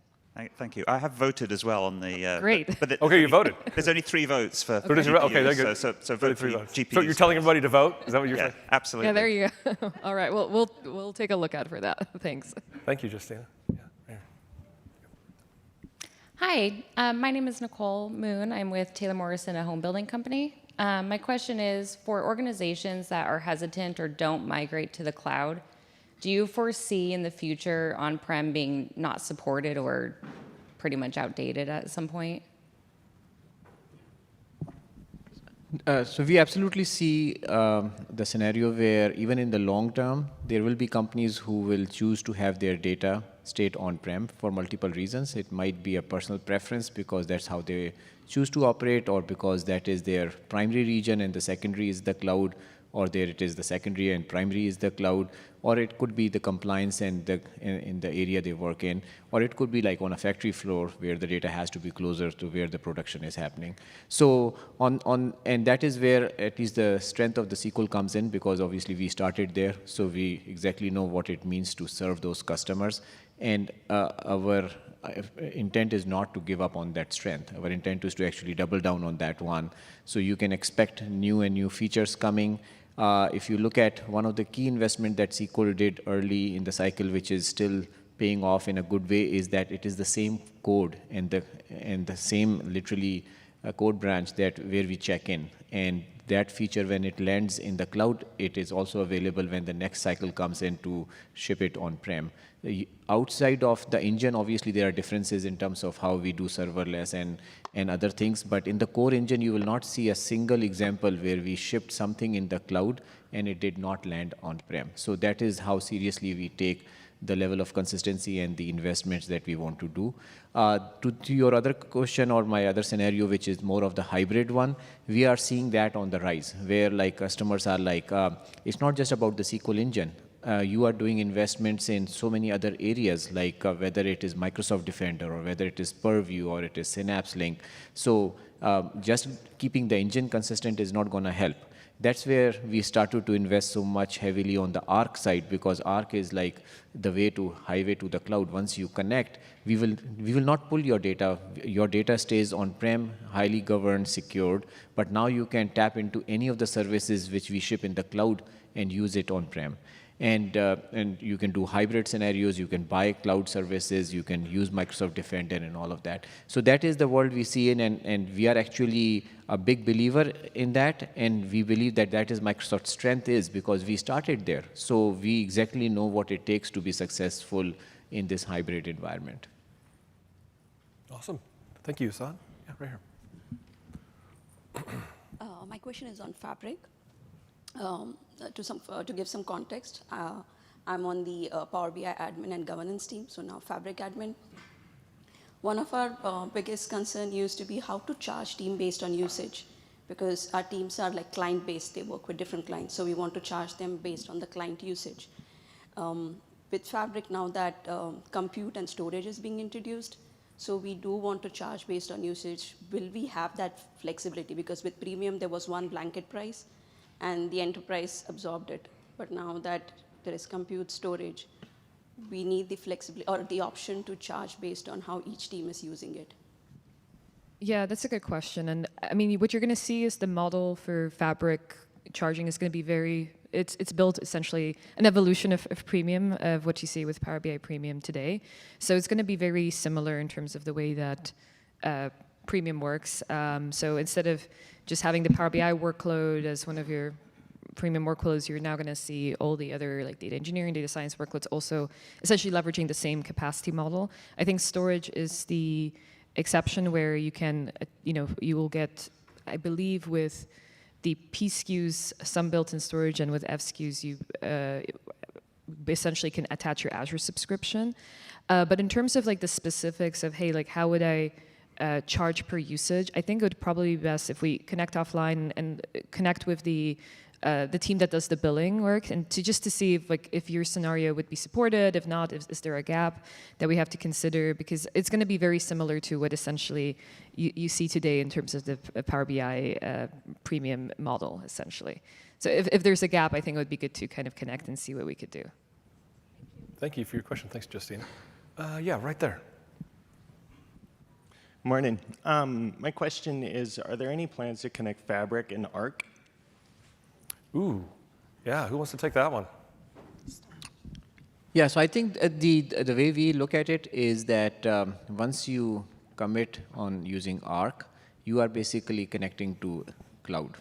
Thank you. I have voted as well on the. Great. Okay, you voted. There's only 3 votes for. Okay, they're good. So vote for GPUs. So you're telling everybody to vote? Is that what you're saying? Absolutely. Yeah, there you go. All right, we'll take a look out for that. Thanks. Thank you, Justina. Hi, my name is Nicole Moon. I'm with Taylor Morrison, a home building company. My question is, for organizations that are hesitant or don't migrate to the cloud, do you foresee in the future on-prem being not supported or pretty much outdated at some point? So we absolutely see the scenario where even in the long term, there will be companies who will choose to have their data state on-prem for multiple reasons. It might be a personal preference because that's how they choose to operate, or because that is their primary region and the secondary is the cloud, or there it is the secondary and primary is the cloud, or it could be the compliance and in the area they work in, or it could be like on a factory floor where the data has to be closer to where the production is happening. So and that is where at least the strength of the SQL comes in, because obviously we started there, so we exactly know what it means to serve those customers. And our intent is not to give up on that strength. Our intent is to actually double down on that one. So you can expect new features coming. If you look at one of the key investment that SQL did early in the cycle, which is still paying off in a good way, is that it is the same code and the same literally code branch where we check in. And that feature, when it lands in the cloud, it is also available when the next cycle comes in to ship it on-prem. Outside of the engine, obviously there are differences in terms of how we do serverless and other things, but in the core engine, you will not see a single example where we shipped something in the cloud and it did not land on-prem. So that is how seriously we take the level of consistency and the investments that we want to do. To your other question, or my other scenario, which is more of the hybrid one, we are seeing that on the rise, where like customers are like, it's not just about the SQL engine. You are doing investments in so many other areas, like whether it is Microsoft Defender, or whether it is Purview, or it is Synapse Link. So just keeping the engine consistent is not going to help. That's where we started to invest so much heavily on the Arc side, because Arc is like the highway to the cloud. Once you connect, we will not pull your data. Your data stays on-prem, highly governed, secured, but now you can tap into any of the services which we ship in the cloud and use it on-prem. And you can do hybrid scenarios, you can buy cloud services, you can use Microsoft Defender and all of that. So that is the world we see in, and we are actually a big believer in that, and we believe that that is Microsoft's strength, is because we started there. So we exactly know what it takes to be successful in this hybrid environment. Awesome. Thank you, Hassan. Yeah, right here. My question is on Fabric. To give some context, I'm on the Power BI admin and governance team, so now Fabric admin. One of our biggest concern used to be how to charge team based on usage. because our teams are like client-based, they work with different clients, so we want to charge them based on the client usage. With Fabric, now that compute and storage is being introduced, so we do want to charge based on usage. Will we have that flexibility? Because with Premium, there was one blanket price, and the enterprise absorbed it. But now that there is compute storage, we need the flexibility or the option to charge based on how each team is using it. Yeah, that's a good question. And I mean, what you're going to see is the model for Fabric charging is going to be very, it's built essentially an evolution of Premium, of what you see with Power BI Premium today. So it's going to be very similar in terms of the way that Premium works. So instead of just having the Power BI workload as one of your Premium workloads, you're now going to see all the other like data engineering, data science workloads also essentially leveraging the same capacity model. I think storage is the exception where you can, you will get, I believe with the P SKUs, some built-in storage, and with F SKUs, you essentially can attach your Azure subscription. But in terms of like the specifics of, hey, like how would I charge per usage, I think it would probably be best if we connect offline and connect with the team that does the billing work, and to see if your scenario would be supported. If not, is there a gap that we have to consider? Because it's going to be very similar to what essentially you see today in terms of the Power BI Premium model, essentially. So if there's a gap, I think it would be good to kind of connect and see what we could do. Thank you for your question. Thanks, Justine. Yeah, right there. Morning. My question is, are there any plans to connect Fabric and Arc? Ooh, yeah, who wants to take that one? Yeah, so I think the way we look at it is that once you commit on using Arc, you are basically connecting to cloud.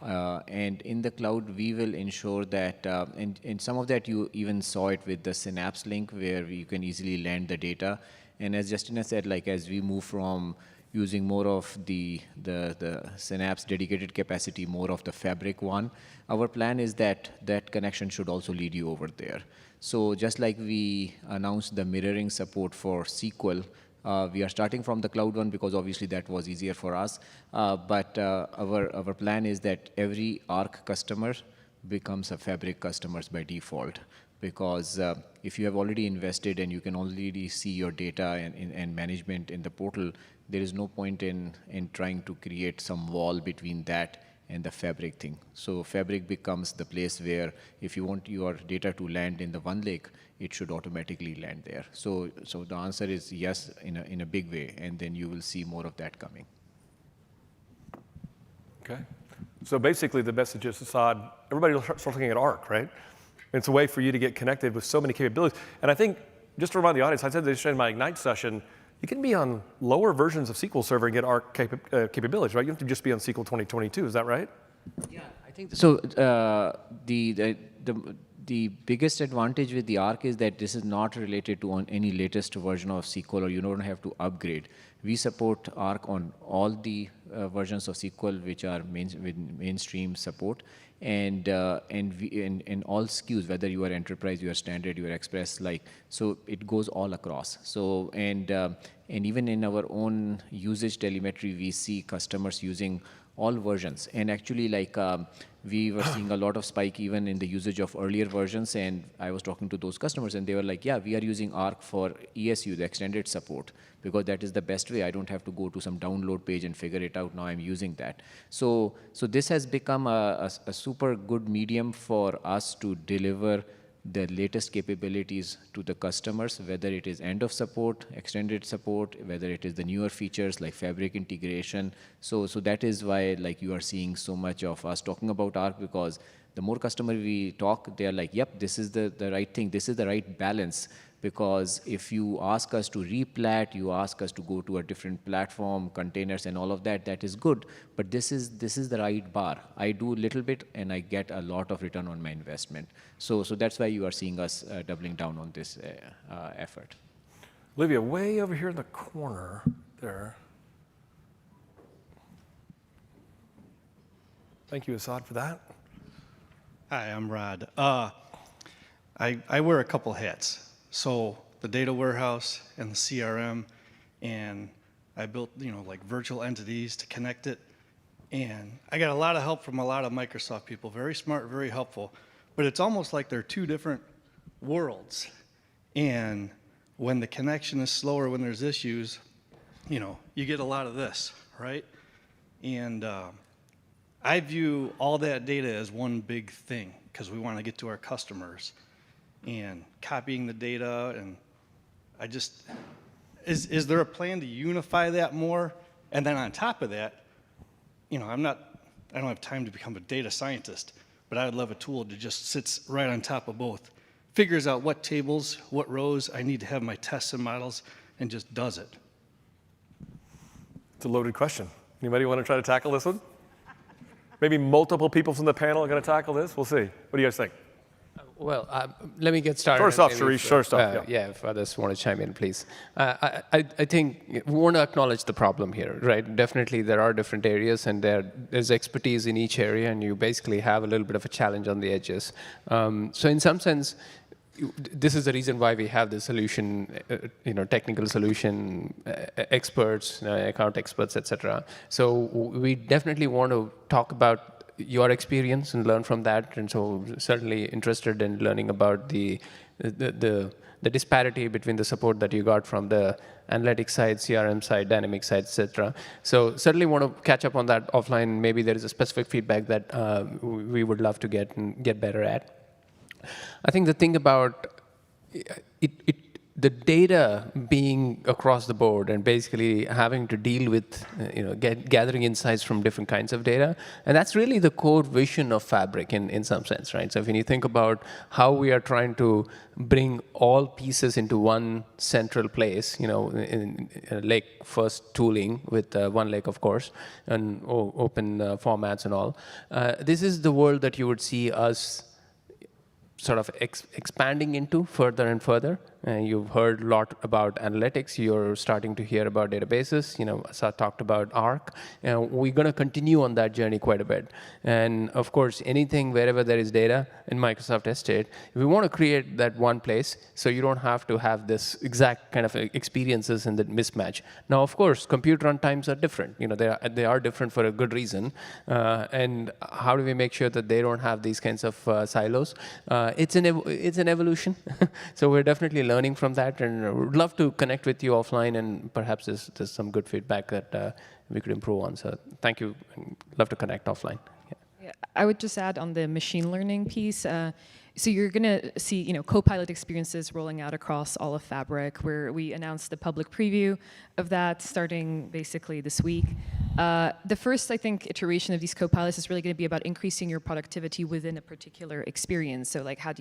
And in the cloud, we will ensure that, and some of that you even saw it with the Synapse link, where you can easily land the data. And as Justina said, like as we move from using more of the Synapse dedicated capacity, more of the Fabric one, our plan is that that connection should also lead you over there. So just like we announced the mirroring support for SQL, we are starting from the cloud one because obviously that was easier for us. But our plan is that every Arc customer becomes a Fabric customer by default. Because if you have already invested and you can already see your data and management in the portal, there is no point in trying to create some wall between that and the Fabric thing. So Fabric becomes the place where if you want your data to land in the one lake, it should automatically land there. So the answer is yes, in a big way, and then you will see more of that coming. Okay. So basically the message is, Assad, everybody will start looking at Arc, right? It's a way for you to get connected with so many capabilities. And I think, just to remind the audience, I said this in my Ignite session, you can be on lower versions of SQL Server and get Arc capabilities, right? You don't have to just be on SQL 2022, is that right? Yeah, I think so. The biggest advantage with the Arc is that this is not related to any latest version of SQL, or you don't have to upgrade. We support Arc on all the versions of SQL which are with mainstream support, and all SKUs, whether you are enterprise, you are standard, you are express, so it goes all across. So and even in our own usage telemetry, we see customers using all versions, and actually we were seeing a lot of spike even in the usage of earlier versions, and I was talking to those customers and they were like, yeah, we are using Arc for ESU, the extended support, because that is the best way. I don't have to go to some download page and figure it out. Now I'm using that. So this has become a super good medium for us to deliver the latest capabilities to the customers, whether it is end of support, extended support, whether it is the newer features like Fabric integration. So that is why you are seeing so much of us talking about Arc, because the more customer we talk, they are like, yep, this is the right thing. This is the right balance. Because if you ask us to replat, you ask us to go to a different platform, containers and all of that, that is good. But this is the right bar. I do a little bit and I get a lot of return on my investment. So that's why you are seeing us doubling down on this effort. Olivia, way over here in the corner there. Thank you, Assad, for that. Hi, I'm Rod. I wear a couple hats. So the data warehouse and the CRM, and I built, virtual entities to connect it. And I got a lot of help from a lot of Microsoft people, very smart, very helpful. But it's almost like they're two different worlds. And when the connection is slower, when there's issues, you know, you get a lot of this, right? And I view all that data as one big thing because we want to get to our customers. And copying the data, and I just, is there a plan to unify that more? And then on top of that, you know, I don't have time to become a data scientist, but I would love a tool that just sits right on top of both, figures out what tables, what rows I need to have my tests and models, and just does it. It's a loaded question. Anybody want to try to tackle this one? Maybe multiple people from the panel are going to tackle this. We'll see. What do you guys think? Well, let me get started. First off, Sharish, first off. Yeah, if others want to chime in, please. I think we want to acknowledge the problem here, right? Definitely there are different areas, and there's expertise in each area, and you basically have a little bit of a challenge on the edges. So in some sense, this is the reason why we have the solution, technical solution experts, account experts, etc. So we definitely want to talk about your experience and learn from that, and so certainly interested in learning about the disparity between the support that you got from the analytics side, CRM side, dynamic side, etc. So certainly want to catch up on that offline. Maybe there is a specific feedback that we would love to get better at. I think the thing about the data being across the board and basically having to deal with gathering insights from different kinds of data, and that's really the core vision of Fabric in some sense, right? So when you think about how we are trying to bring all pieces into one central place, in lake first tooling with one lake, of course, and open formats and all, this is the world that you would see us sort of expanding into further and further. You've heard a lot about analytics. You're starting to hear about databases. Asa talked about Arc. We're going to continue on that journey quite a bit. And of course, anything wherever there is data in Microsoft Estate, we want to create that one place so you don't have to have this exact kind of experiences and the mismatch. Now, of course, compute runtimes are different. They are different for a good reason. And how do we make sure that they don't have these kinds of silos? It's an evolution. So we're definitely learning from that, and would love to connect with you offline, and perhaps there's some good feedback that we could improve on. So thank you. Love to connect offline. Yeah, I would just add on the machine learning piece. So you're going to see, Copilot experiences rolling out across all of Fabric, where we announced the public preview of that starting basically this week. The first, I think, iteration of these Copilots is really going to be about increasing your productivity within a particular experience. So like, how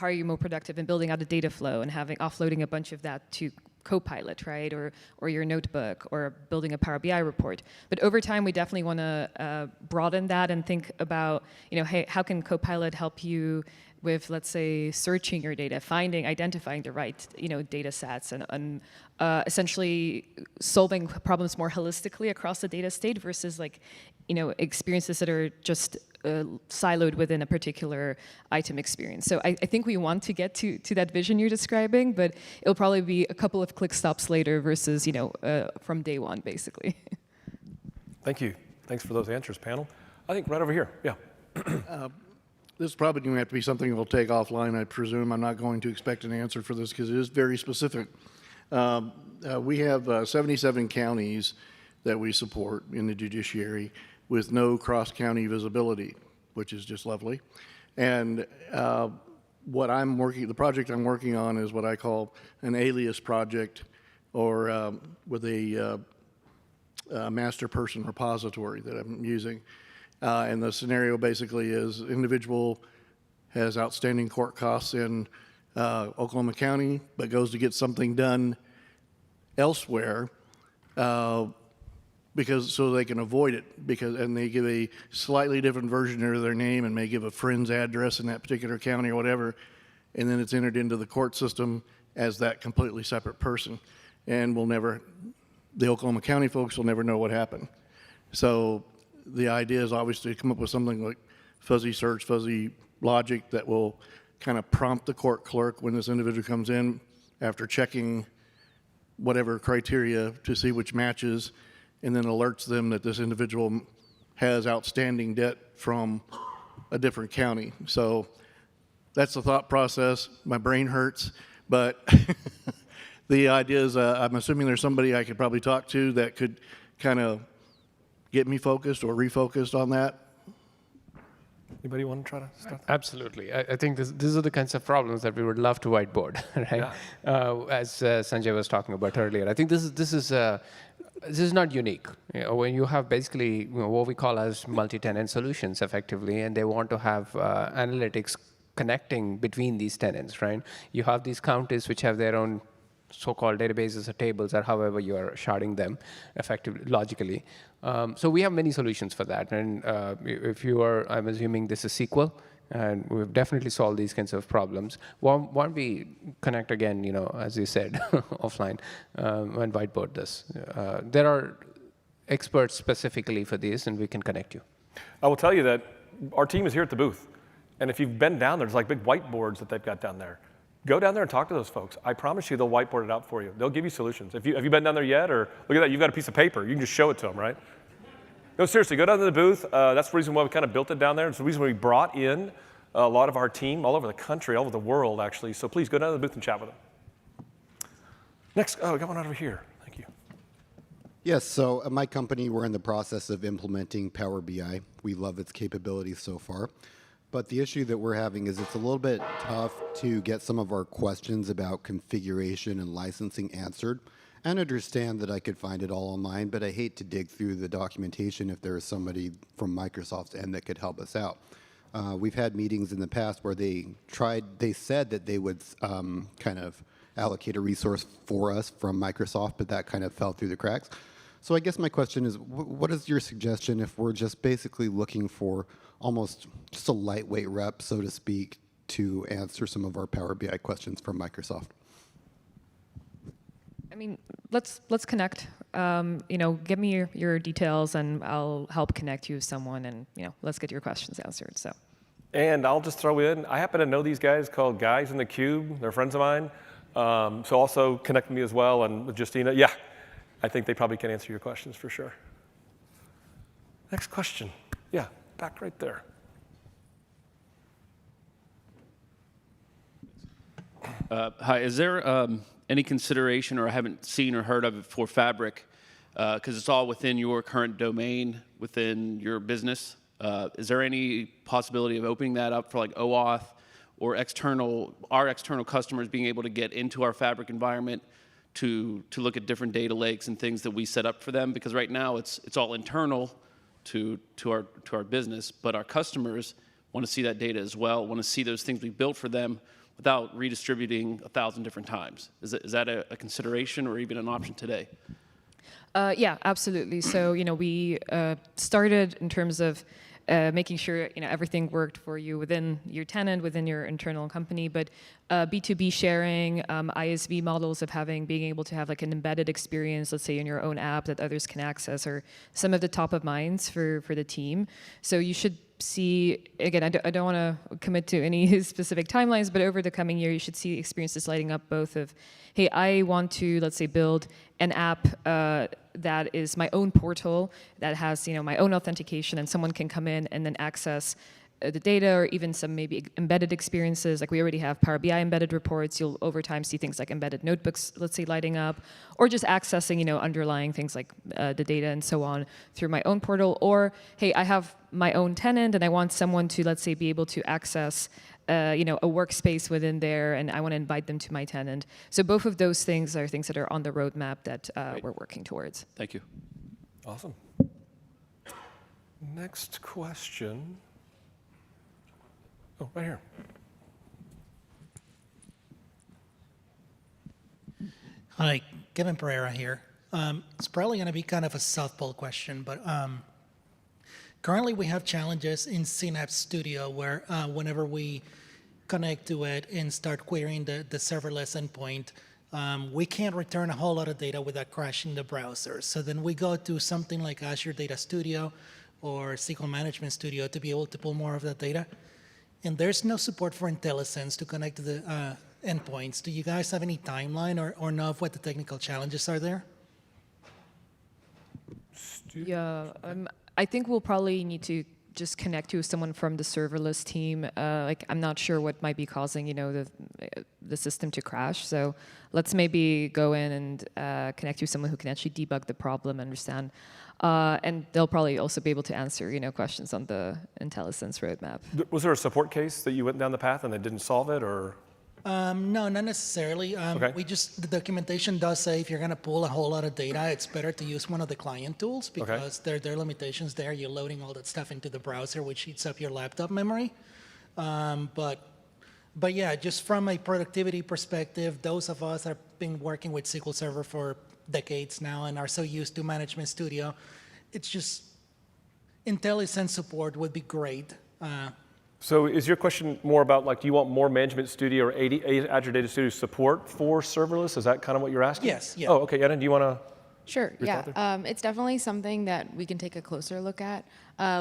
are you more productive in building out a data flow and offloading a bunch of that to Copilot, right? Or your notebook, or building a Power BI report. But over time, we definitely want to broaden that and think about, hey, how can Copilot help you with, let's say, searching your data, identifying the right, data sets, and essentially solving problems more holistically across the data state versus experiences that are just siloed within a particular item experience. So I think we want to get to that vision you're describing, but it'll probably be a couple of click stops later versus, from day one, basically. Thank you. Thanks for those answers, panel. I think right over here. Yeah. This is probably going to have to be something we'll take offline, I presume. I'm not going to expect an answer for this because it is very specific. We have 77 counties that we support in the judiciary with no cross-county visibility, which is just lovely. And the project I'm working on is what I call an alias project, or with a master person repository that I'm using. And the scenario basically is individual has outstanding court costs in Oklahoma County, but goes to get something done elsewhere so they can avoid it, and they give a slightly different version of their name and may give a friend's address in that particular county or whatever, and then it's entered into the court system as that completely separate person, and the Oklahoma County folks will never know what happened. So the idea is obviously to come up with something like fuzzy search, fuzzy logic that will kind of prompt the court clerk when this individual comes in after checking whatever criteria to see which matches, and then alerts them that this individual has outstanding debt from a different county. So that's the thought process. My brain hurts, but the idea is I'm assuming there's somebody I could probably talk to that could kind of get me focused or refocused on that. Anybody want to try to start that? Absolutely. I think these are the kinds of problems that we would love to whiteboard, right? Yeah. As Sanjay was talking about earlier. I think this is not unique. You know, when you have basically what we call as multi-tenant solutions effectively, and they want to have analytics connecting between these tenants, right? You have these counties which have their own so-called databases or tables or however you are sharding them effectively, logically. So we have many solutions for that. And if you are, I'm assuming this is SQL, and we've definitely solved these kinds of problems. Why don't we connect again, you know, as you said, offline, and whiteboard this. There are experts specifically for this, and we can connect you. I will tell you that our team is here at the booth. And if you've been down there, there's like big whiteboards that they've got down there. Go down there and talk to those folks. I promise you they'll whiteboard it out for you. They'll give you solutions. Have you been down there yet? Or look at that, you've got a piece of paper. You can just show it to them, right? No, seriously, go down to the booth. That's the reason why we kind of built it down there. It's the reason we brought in a lot of our team all over the country, all over the world, actually. So please go down to the booth and chat with them. Next, we got one over here. Thank you. Yes, so at my company, we're in the process of implementing Power BI. We love its capabilities so far. But the issue that we're having is it's a little bit tough to get some of our questions about configuration and licensing answered. And understand that I could find it all online, but I hate to dig through the documentation if there is somebody from Microsoft's end that could help us out. We've had meetings in the past where they said that they would kind of allocate a resource for us from Microsoft, but that kind of fell through the cracks. So I guess my question is, what is your suggestion if we're just basically looking for almost just a lightweight rep, so to speak, to answer some of our Power BI questions from Microsoft? I mean, let's connect. You know, give me your details, and I'll help connect you with someone, and you know, let's get your questions answered. So. And I'll just throw in, I happen to know these guys called Guys in the Cube. They're friends of mine. So also connect with me as well, and with Justina. Yeah, I think they probably can answer your questions for sure. Next question. Yeah, back right there. Hi, is there any consideration, or I haven't seen or heard of it for Fabric, because it's all within your current domain, within your business? Is there any possibility of opening that up for like OAuth or our external customers being able to get into our Fabric environment to look at different data lakes and things that we set up for them? Because right now it's all internal to our business, but our customers want to see that data as well, want to see those things we built for them without redistributing 1,000 different times. Is that a consideration or even an option today? Yeah, absolutely. So, you know, we started in terms of making sure, you know, everything worked for you within your tenant, within your internal company, but B2B sharing, ISV models of being able to have like an embedded experience, let's say in your own app that others can access, are some of the top of minds for the team. So you should see, again, I don't want to commit to any specific timelines, but over the coming year, you should see experiences lighting up both of, hey, I want to, let's say, build an app that is my own portal that has, you know, my own authentication, and someone can come in and then access the data, or even some maybe embedded experiences. Like we already have Power BI embedded reports. You'll over time see things like embedded notebooks, let's say, lighting up, or just accessing, you know, underlying things like the data and so on through my own portal. Or, hey, I have my own tenant and I want someone to, let's say, be able to access you know, a workspace within there, and I want to invite them to my tenant. So both of those things are things that are on the roadmap that we're working towards. Thank you. Awesome. Next question. Oh, right here. Hi, Kevin Pereira here. It's probably going to be kind of a softball question, but currently we have challenges in Synapse Studio where whenever we connect to it and start querying the serverless endpoint, we can't return a whole lot of data without crashing the browser. So then we go to something like Azure Data Studio or SQL Management Studio to be able to pull more of that data. And there's no support for IntelliSense to connect to the endpoints. Do you guys have any timeline or know of what the technical challenges are there? Yeah, I think we'll probably need to just connect to someone from the serverless team. Like, I'm not sure what might be causing, the system to crash. So let's maybe go in and connect to someone who can actually debug the problem, understand. And they'll probably also be able to answer, questions on the IntelliSense roadmap. Was there a support case that you went down the path and they didn't solve it, or? No, not necessarily. Okay. The documentation does say if you're going to pull a whole lot of data, it's better to use one of the client tools because there are limitations there. You're loading all that stuff into the browser, which eats up your laptop memory. But yeah, just from a productivity perspective, those of us that have been working with SQL Server for decades now and are so used to Management Studio, it's just IntelliSense support would be great. So is your question more about, like, do you want more Management Studio or Azure Data Studio support for serverless? Is that kind of what you're asking? Yes, yeah. Oh, okay. Anna, do you want to? Sure, yeah. It's definitely something that we can take a closer look at.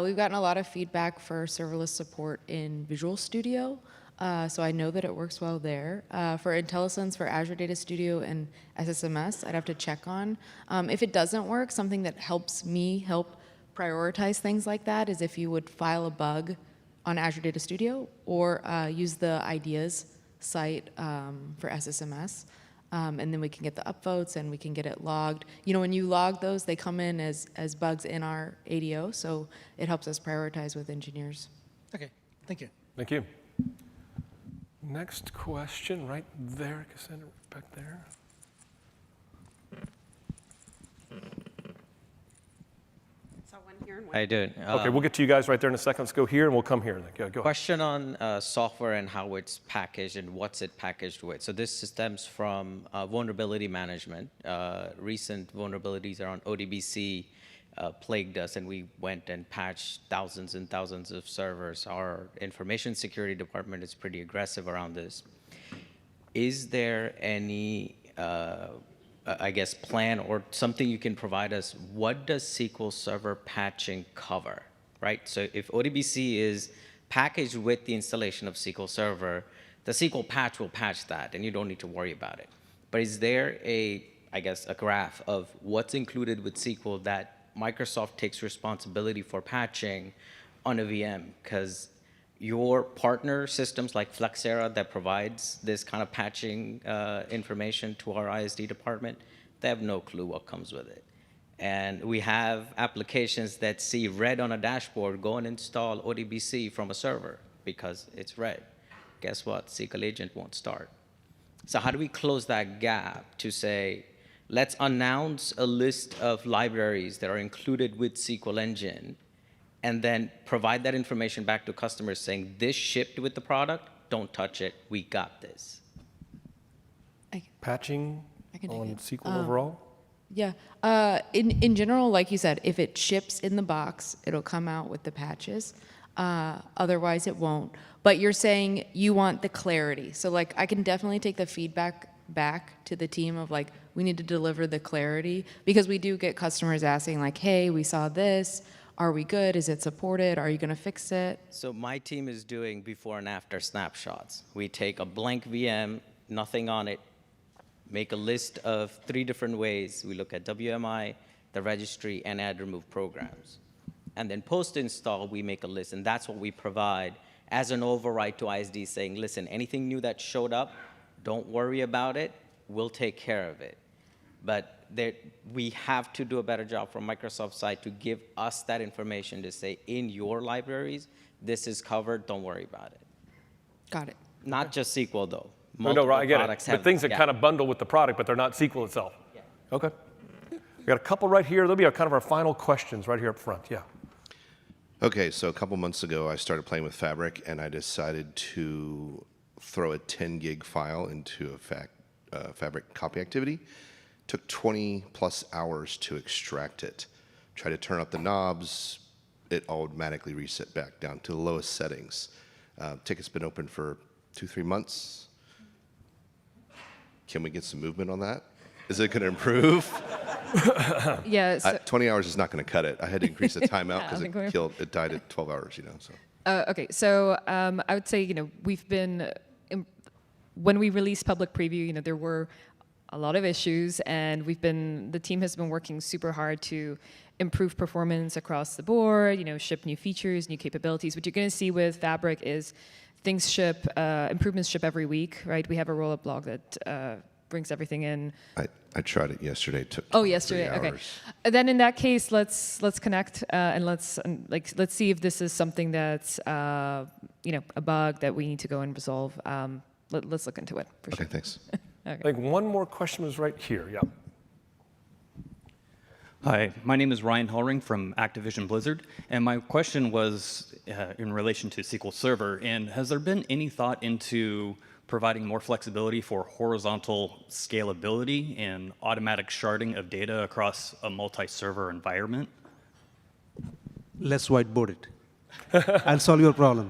We've gotten a lot of feedback for serverless support in Visual Studio, so I know that it works well there. For IntelliSense, for Azure Data Studio and SSMS, I'd have to check on. If it doesn't work, something that helps me help prioritize things like that is if you would file a bug on Azure Data Studio or use the ideas site for SSMS. And then we can get the upvotes and we can get it logged. When you log those, they come in as bugs in our ADO, so it helps us prioritize with engineers. Okay, thank you. Thank you. Next question, right there, Cassandra, back there. I do. Okay, we'll get to you guys right there in a second. Let's go here, and we'll come here. Go ahead. Question on software and how it's packaged and what's it packaged with. So this stems from vulnerability management. Recent vulnerabilities around ODBC plagued us, and we went and patched thousands and thousands of servers. Our information security department is pretty aggressive around this. Is there any plan or something you can provide us? What does SQL Server patching cover, right? So if ODBC is packaged with the installation of SQL Server, the SQL patch will patch that, and you don't need to worry about it. But is there a graph of what's included with SQL that Microsoft takes responsibility for patching on a VM? Because your partner systems like Flexera that provides this kind of patching information to our ISD department, they have no clue what comes with it. And we have applications that see red on a dashboard, go and install ODBC from a server because it's red. Guess what? SQL agent won't start. So how do we close that gap to say, let's announce a list of libraries that are included with SQL Engine and then provide that information back to customers saying, this shipped with the product, don't touch it, we got this. Patching on SQL overall? Yeah, in general, like you said, if it ships in the box, it'll come out with the patches. Otherwise, it won't. But you're saying you want the clarity. So I can definitely take the feedback back to the team of we need to deliver the clarity because we do get customers asking hey, we saw this. Are we good? Is it supported? Are you going to fix it? So my team is doing before and after snapshots. We take a blank VM, nothing on it, make a list of 3 different ways. We look at WMI, the registry, and add remove programs. And then post-install, we make a list, and that's what we provide as an override to ISD saying, listen, anything new that showed up, don't worry about it. We'll take care of it. But we have to do a better job from Microsoft's side to give us that information to say, in your libraries, this is covered, don't worry about it. Got it. Not just SQL, though. No, I get it. But things that kind of bundle with the product, but they're not SQL itself. Yeah. Okay. We got a couple right here. There'll be kind of our final questions right here up front. Yeah. Okay, so a couple months ago, I started playing with Fabric, and I decided to throw a 10 gig file into a Fabric copy activity. Took 20 plus hours to extract it. Try to turn up the knobs, it automatically reset back down to the lowest settings. Ticket's been open for 2-3 months. Can we get some movement on that? Is it going to improve? Yeah. So 20 hours is not going to cut it. I had to increase the timeout because it died at 12 hours, So. Okay, so I would say, we've been, when we released public preview, there were a lot of issues, and the team has been working super hard to improve performance across the board, ship new features, new capabilities. What you're going to see with Fabric is things ship, improvements ship every week, right? We have a roll-up blog that brings everything in. I tried it yesterday. It took yesterday. 3 Okay. hours. Then in that case, let's connect and let's see if this is something that's a bug that we need to go and resolve. Let's look into it. For sure. Okay, thanks. Okay. I think one more question was right here. Yeah. Hi, my name is Ryan Hellring from Activision Blizzard, and my question was in relation to SQL Server. And has there been any thought into providing more flexibility for horizontal scalability and automatic sharding of data across a multi-server environment? Let's whiteboard it. I'll solve your problem.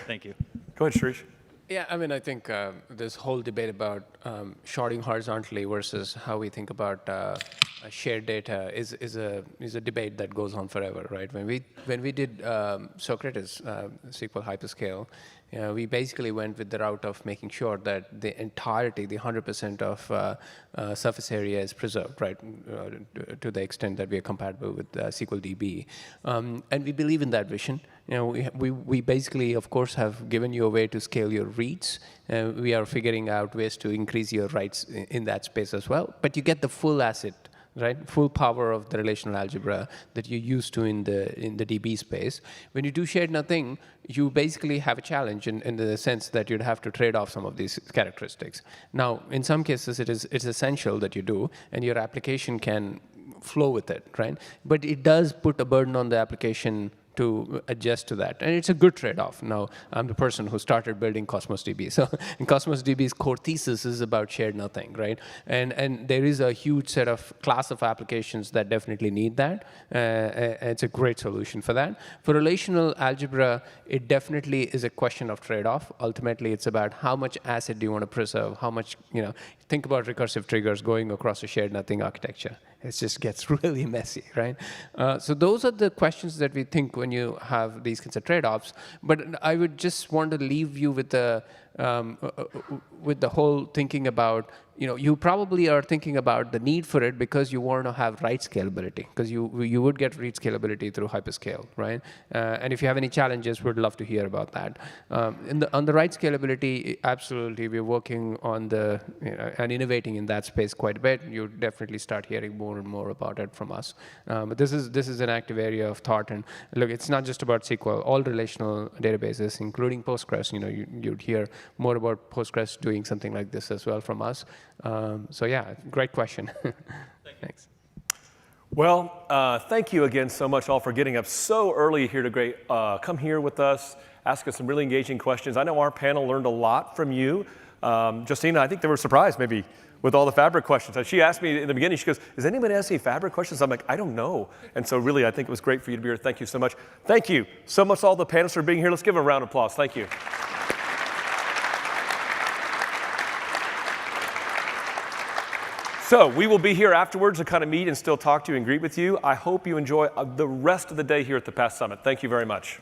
Thank you. Go ahead, Shirish. Yeah, I mean, I think this whole debate about sharding horizontally versus how we think about shared data is a debate that goes on forever, right? When we did Socrates SQL hyperscale, we basically went with the route of making sure that the entirety, the 100% of surface area is preserved, right, to the extent that we are compatible with SQL DB. And we believe in that vision. We basically, of course, have given you a way to scale your reads. We are figuring out ways to increase your writes in that space as well. But you get the full asset, right? Full power of the relational algebra that you're used to in the DB space. When you do shared nothing, you basically have a challenge in the sense that you'd have to trade off some of these characteristics. Now, in some cases, it's essential that you do, and your application can flow with it, right? But it does put a burden on the application to adjust to that. And it's a good trade-off. Now, I'm the person who started building Cosmos DB. So Cosmos DB's core thesis is about shared nothing, right? And there is a huge set of class of applications that definitely need that. It's a great solution for that. For relational algebra, it definitely is a question of trade-off. Ultimately, it's about how much asset do you want to preserve, how much, think about recursive triggers going across a shared nothing architecture. It just gets really messy, right? So those are the questions that we think when you have these kinds of trade-offs. But I would just want to leave you with the whole thinking about, you probably are thinking about the need for it because you want to have write scalability, because you would get read scalability through hyperscale, right? And if you have any challenges, we'd love to hear about that. On the write scalability, absolutely, we're working on and innovating in that space quite a bit. You'll definitely start hearing more and more about it from us. But this is an active area of thought. And look, it's not just about SQL. All relational databases, including Postgres, you'd hear more about Postgres doing something like this as well from us. So yeah, great question. Thanks. Well, thank you again so much all for getting up so early here to come here with us, ask us some really engaging questions. I know our panel learned a lot from you. Justina, I think they were surprised maybe with all the Fabric questions. And she asked me in the beginning, she goes, is anybody asking Fabric questions? I'm like, I don't know. And so really, I think it was great for you to be here. Thank you so much. Thank you so much to all the panelists for being here. Let's give them a round of applause. Thank you. So we will be here afterwards to kind of meet and still talk to you and greet with you. I hope you enjoy the rest of the day here at the Past Summit. Thank you very much.